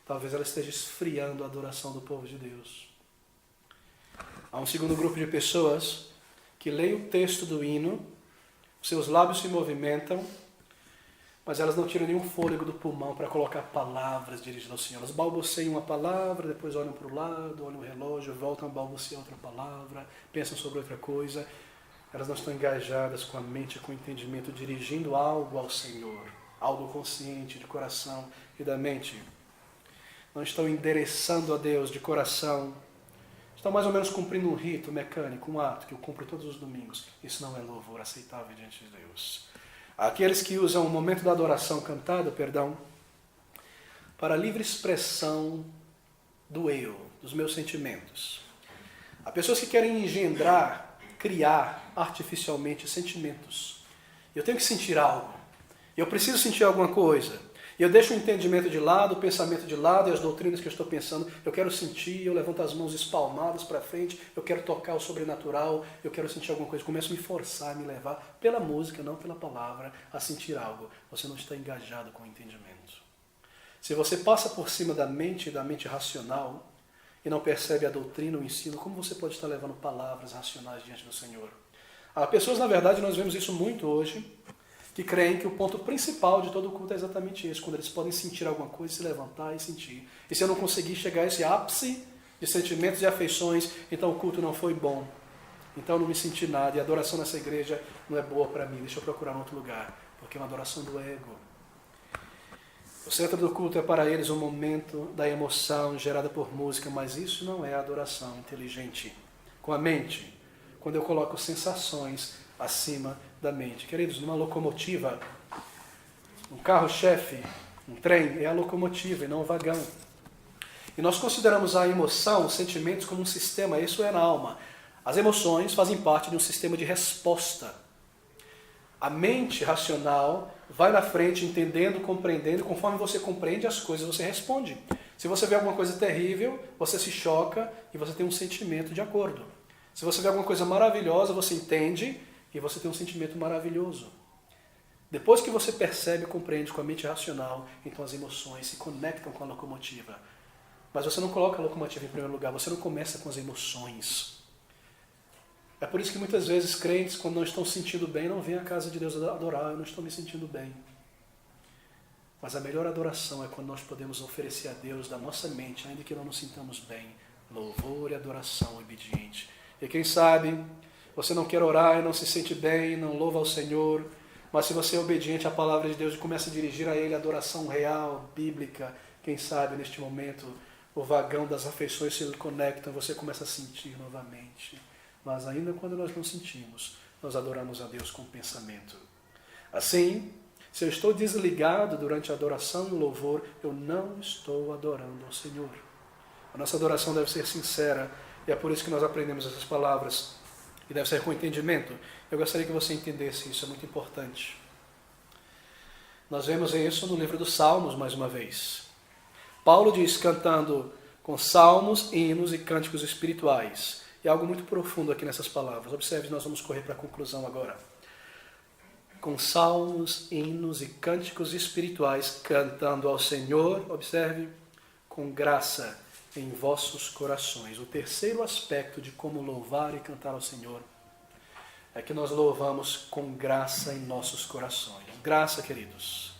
Talvez ela esteja esfriando a adoração do povo de Deus. Há um segundo grupo de pessoas que leem o texto do hino, seus lábios se movimentam, mas elas não tiram nenhum fôlego do pulmão para colocar palavras dirigidas ao Senhor. Elas balbuciam uma palavra, depois olham para o lado, olham o relógio, voltam a balbuciar outra palavra, pensam sobre outra coisa. Elas não estão engajadas com a mente, com o entendimento, dirigindo algo ao Senhor, algo consciente de coração e da mente. Não estão endereçando a Deus de coração. Estão mais ou menos cumprindo um rito mecânico, um ato que eu cumpro todos os domingos. Isso não é louvor aceitável diante de Deus. Aqueles que usam o momento da adoração cantada, para livre expressão do eu, dos meus sentimentos. Há pessoas que querem engendrar, criar artificialmente sentimentos. Eu tenho que sentir algo. Eu preciso sentir alguma coisa. E eu deixo o entendimento de lado, o pensamento de lado e as doutrinas que eu estou pensando. Eu quero sentir, eu levanto as mãos espalmadas para frente, eu quero tocar o sobrenatural, eu quero sentir alguma coisa. Começo a me forçar, a me levar pela música, não pela palavra, a sentir algo. Você não está engajado com o entendimento. Se você passa por cima da mente racional e não percebe a doutrina, o ensino, como você pode estar levando palavras racionais diante do Senhor? Há pessoas, na verdade, nós vemos isso muito hoje, que creem que o ponto principal de todo o culto é exatamente esse, quando eles podem sentir alguma coisa, se levantar e sentir. E se eu não conseguir chegar a esse ápice de sentimentos e afeições, então o culto não foi bom. Então eu não me senti nada, e a adoração nessa igreja não é boa para mim, deixa eu procurar em outro lugar, porque é uma adoração do ego. O centro do culto é para eles um momento da emoção gerada por música, mas isso não é adoração inteligente. Com a mente, quando eu coloco sensações acima da mente. Queridos, numa locomotiva, um carro-chefe, um trem, é a locomotiva e não o vagão. E nós consideramos a emoção, os sentimentos como um sistema, isso é na alma. As emoções fazem parte de um sistema de resposta. A mente racional vai na frente entendendo, compreendendo, conforme você compreende as coisas, você responde. Se você vê alguma coisa terrível, você se choca e você tem um sentimento de acordo. Se você vê alguma coisa maravilhosa, você entende e você tem um sentimento maravilhoso. Depois que você percebe e compreende com a mente racional, então as emoções se conectam com a locomotiva. Mas você não coloca a locomotiva em primeiro lugar, você não começa com as emoções. É por isso que muitas vezes crentes, quando não estão se sentindo bem, não vêm à casa de Deus adorar, eu não estou me sentindo bem. Mas a melhor adoração é quando nós podemos oferecer a Deus da nossa mente, ainda que não nos sintamos bem, louvor e adoração obediente. E quem sabe, você não quer orar e não se sente bem, não louva ao Senhor, mas se você é obediente à palavra de Deus e começa a dirigir a Ele adoração real, bíblica, quem sabe neste momento o vagão das afeições se conecta, você começa a sentir novamente. Mas ainda quando nós não sentimos, nós adoramos a Deus com pensamento. Assim, se eu estou desligado durante a adoração e o louvor, eu não estou adorando ao Senhor. A nossa adoração deve ser sincera, e é por isso que nós aprendemos essas palavras, e deve ser com entendimento. Eu gostaria que você entendesse isso, é muito importante. Nós vemos isso no livro dos Salmos, mais uma vez. Paulo diz, cantando com salmos, hinos e cânticos espirituais. E algo muito profundo aqui nessas palavras. Observe, nós vamos correr para a conclusão agora. Com salmos, hinos e cânticos espirituais, cantando ao Senhor, observe, com graça em vossos corações. O terceiro aspecto de como louvar e cantar ao Senhor é que nós louvamos com graça em nossos corações. Graça, queridos.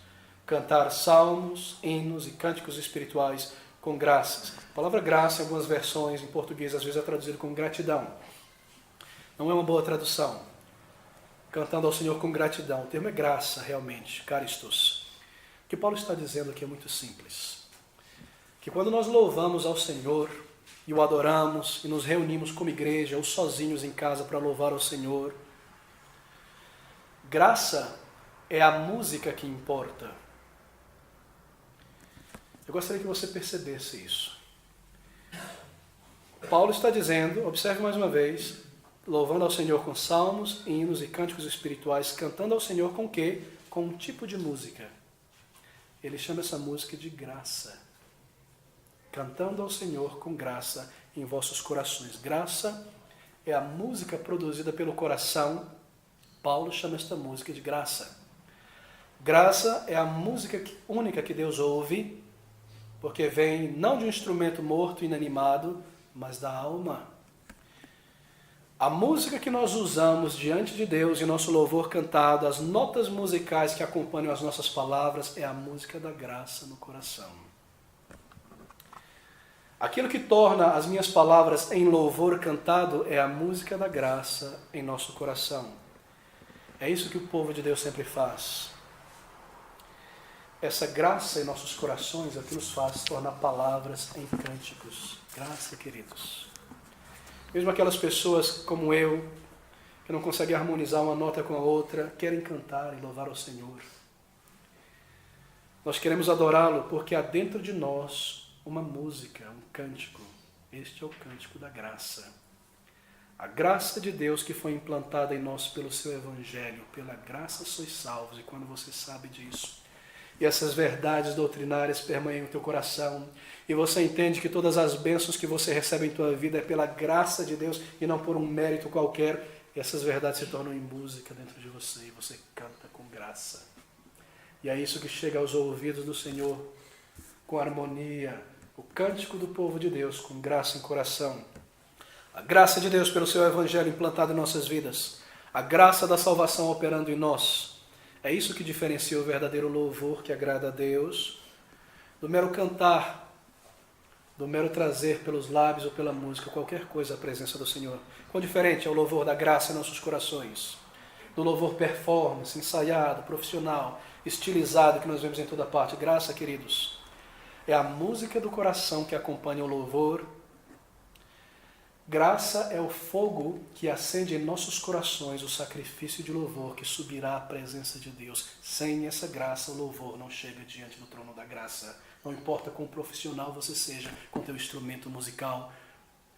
Cantar salmos, hinos e cânticos espirituais com graças. A palavra graça, em algumas versões em português, às vezes é traduzido como gratidão. Não é uma boa tradução. Cantando ao Senhor com gratidão. O termo é graça, realmente, caristos. O que Paulo está dizendo aqui é muito simples. Que quando nós louvamos ao Senhor e o adoramos e nos reunimos como igreja ou sozinhos em casa para louvar ao Senhor, graça é a música que importa. Eu gostaria que você percebesse isso. Paulo está dizendo, observe mais uma vez, louvando ao Senhor com salmos, hinos e cânticos espirituais, cantando ao Senhor com o quê? Com um tipo de música. Ele chama essa música de graça. Cantando ao Senhor com graça em vossos corações. Graça é a música produzida pelo coração. Paulo chama esta música de graça. Graça é a música única que Deus ouve, porque vem não de um instrumento morto, inanimado, mas da alma. A música que nós usamos diante de Deus e nosso louvor cantado, as notas musicais que acompanham as nossas palavras, é a música da graça no coração. Aquilo que torna as minhas palavras em louvor cantado é a música da graça em nosso coração. É isso que o povo de Deus sempre faz. Essa graça em nossos corações é o que nos faz tornar palavras em cânticos. Graça, queridos. Mesmo aquelas pessoas como eu, que não conseguem harmonizar uma nota com a outra, querem cantar e louvar ao Senhor. Nós queremos adorá-lo porque há dentro de nós uma música, um cântico. Este é o cântico da graça. A graça de Deus que foi implantada em nós pelo seu Evangelho. Pela graça sois salvos, e quando você sabe disso, e essas verdades doutrinárias permanecem no teu coração, e você entende que todas as bênçãos que você recebe em tua vida é pela graça de Deus e não por um mérito qualquer, e essas verdades se tornam em música dentro de você, e você canta com graça. E é isso que chega aos ouvidos do Senhor, com harmonia, o cântico do povo de Deus, com graça em coração. A graça de Deus pelo seu Evangelho implantado em nossas vidas, a graça da salvação operando em nós. É isso que diferencia o verdadeiro louvor que agrada a Deus do mero cantar, do mero trazer pelos lábios ou pela música qualquer coisa à presença do Senhor. Quão diferente é o louvor da graça em nossos corações, do louvor performance, ensaiado, profissional, estilizado que nós vemos em toda parte. Graça, queridos, é a música do coração que acompanha o louvor. Graça é o fogo que acende em nossos corações o sacrifício de louvor que subirá à presença de Deus. Sem essa graça, o louvor não chega diante do trono da graça. Não importa quão profissional você seja com teu instrumento musical,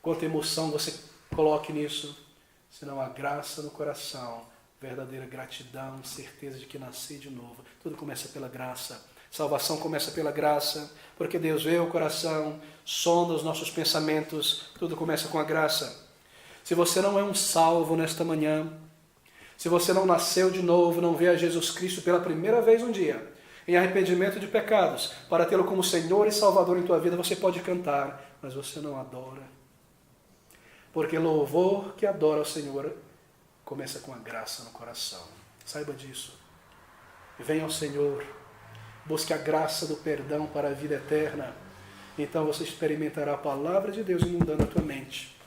quanta emoção você coloque nisso, se não há graça no coração, verdadeira gratidão, certeza de que nasci de novo. Tudo começa pela graça. Salvação começa pela graça, porque Deus vê o coração, sonda os nossos pensamentos, tudo começa com a graça. Se você não é um salvo nesta manhã, se você não nasceu de novo, não vê a Jesus Cristo pela primeira vez um dia, em arrependimento de pecados, para tê-lo como Senhor e Salvador em tua vida, você pode cantar, mas você não adora. Porque louvor que adora ao Senhor começa com a graça no coração. Saiba disso. Venha ao Senhor. Busque a graça do perdão para a vida eterna. Então você experimentará a palavra de Deus inundando a tua mente.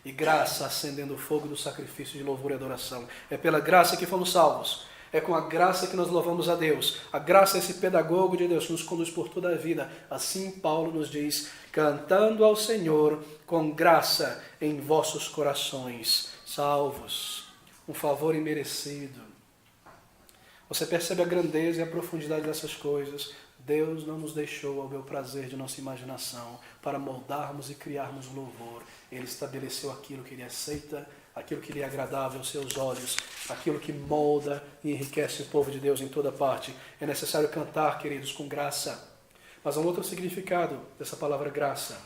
E graça acendendo o fogo do sacrifício de louvor e adoração. É pela graça que fomos salvos. É com a graça que nós louvamos a Deus. A graça é esse pedagogo de Deus que nos conduz por toda a vida. Assim Paulo nos diz, cantando ao Senhor com graça em vossos corações, salvos. Um favor imerecido. Você percebe a grandeza e a profundidade dessas coisas. Deus não nos deixou ao bel prazer de nossa imaginação para moldarmos e criarmos louvor. Ele estabeleceu aquilo que Ele aceita, aquilo que lhe é agradável aos seus olhos, aquilo que molda e enriquece o povo de Deus em toda parte. É necessário cantar, queridos, com graça. Mas há um outro significado dessa palavra graça.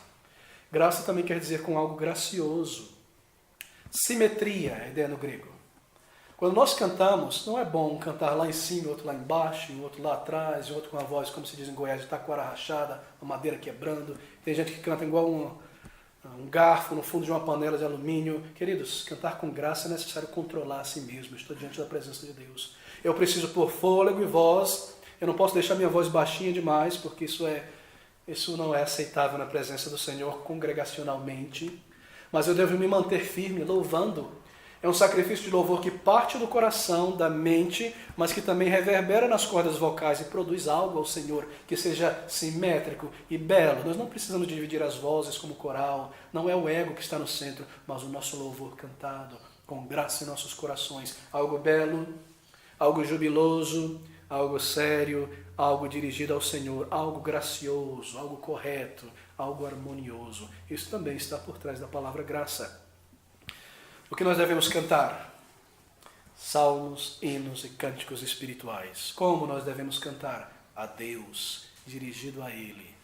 Graça também quer dizer com algo gracioso. Simetria é a ideia no grego. Quando nós cantamos, não é bom cantar lá em cima, outro lá embaixo, e outro lá atrás, e outro com a voz, como se diz em Goiás, de taquara rachada, a madeira quebrando. Tem gente que canta igual um garfo no fundo de uma panela de alumínio. Queridos, cantar com graça é necessário controlar a si mesmo. Eu estou diante da presença de Deus. Eu preciso pôr fôlego e voz. Eu não posso deixar minha voz baixinha demais, porque isso não é aceitável na presença do Senhor congregacionalmente. Mas eu devo me manter firme, louvando. É um sacrifício de louvor que parte do coração, da mente, mas que também reverbera nas cordas vocais e produz algo ao Senhor que seja simétrico e belo. Nós não precisamos dividir as vozes como coral, não é o ego que está no centro, mas o nosso louvor cantado, com graça em nossos corações. Algo belo, algo jubiloso, algo sério, algo dirigido ao Senhor, algo gracioso, algo correto, algo harmonioso. Isso também está por trás da palavra graça. O que nós devemos cantar? Salmos, hinos e cânticos espirituais. Como nós devemos cantar? A Deus, dirigido a Ele,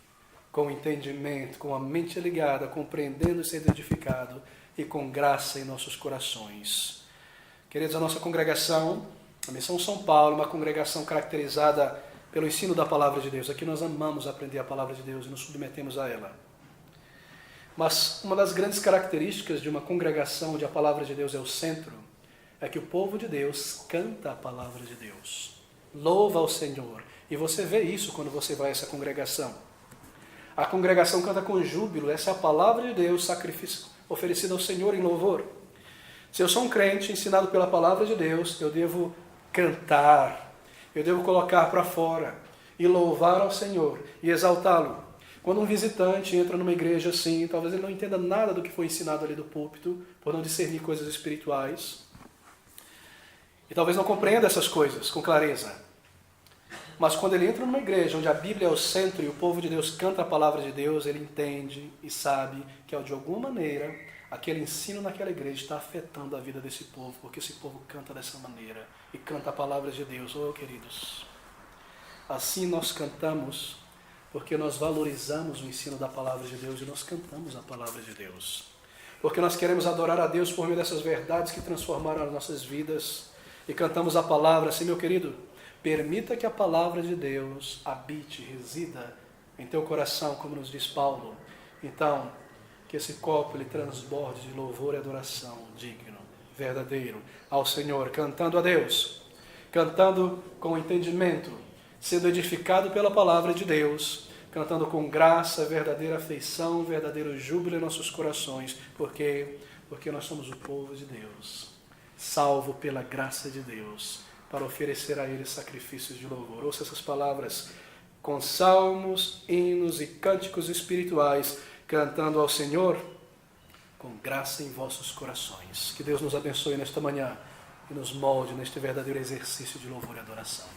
com entendimento, com a mente ligada, compreendendo e sendo edificado, e com graça em nossos corações. Queridos, a nossa congregação, a Missão São Paulo, uma congregação caracterizada pelo ensino da palavra de Deus. Aqui nós amamos aprender a palavra de Deus e nos submetemos a ela. Mas uma das grandes características de uma congregação onde a palavra de Deus é o centro, é que o povo de Deus canta a palavra de Deus, louva ao Senhor. E você vê isso quando você vai a essa congregação. A congregação canta com júbilo, essa é a palavra de Deus, sacrifício oferecido ao Senhor em louvor. Se eu sou um crente ensinado pela palavra de Deus, eu devo cantar, eu devo colocar para fora e louvar ao Senhor e exaltá-lo. Quando um visitante entra numa igreja assim, talvez ele não entenda nada do que foi ensinado ali do púlpito, por não discernir coisas espirituais. E talvez não compreenda essas coisas com clareza. Mas quando ele entra numa igreja onde a Bíblia é o centro e o povo de Deus canta a palavra de Deus, ele entende e sabe que de alguma maneira aquele ensino naquela igreja está afetando a vida desse povo, porque esse povo canta dessa maneira e canta a palavra de Deus. Oh, queridos, assim nós cantamos porque nós valorizamos o ensino da palavra de Deus e nós cantamos a palavra de Deus. Porque nós queremos adorar a Deus por meio dessas verdades que transformaram as nossas vidas. E cantamos a palavra assim, meu querido, permita que a palavra de Deus habite, resida em teu coração, como nos diz Paulo. Então, que esse copo ele transborde de louvor e adoração digno, verdadeiro, ao Senhor, cantando a Deus, cantando com entendimento, sendo edificado pela palavra de Deus, cantando com graça, verdadeira afeição, verdadeiro júbilo em nossos corações. Por quê? Porque nós somos o povo de Deus, salvo pela graça de Deus, para oferecer a Ele sacrifícios de louvor. Ouça essas palavras com salmos, hinos e cânticos espirituais, cantando ao Senhor com graça em vossos corações. Que Deus nos abençoe nesta manhã e nos molde neste verdadeiro exercício de louvor e adoração.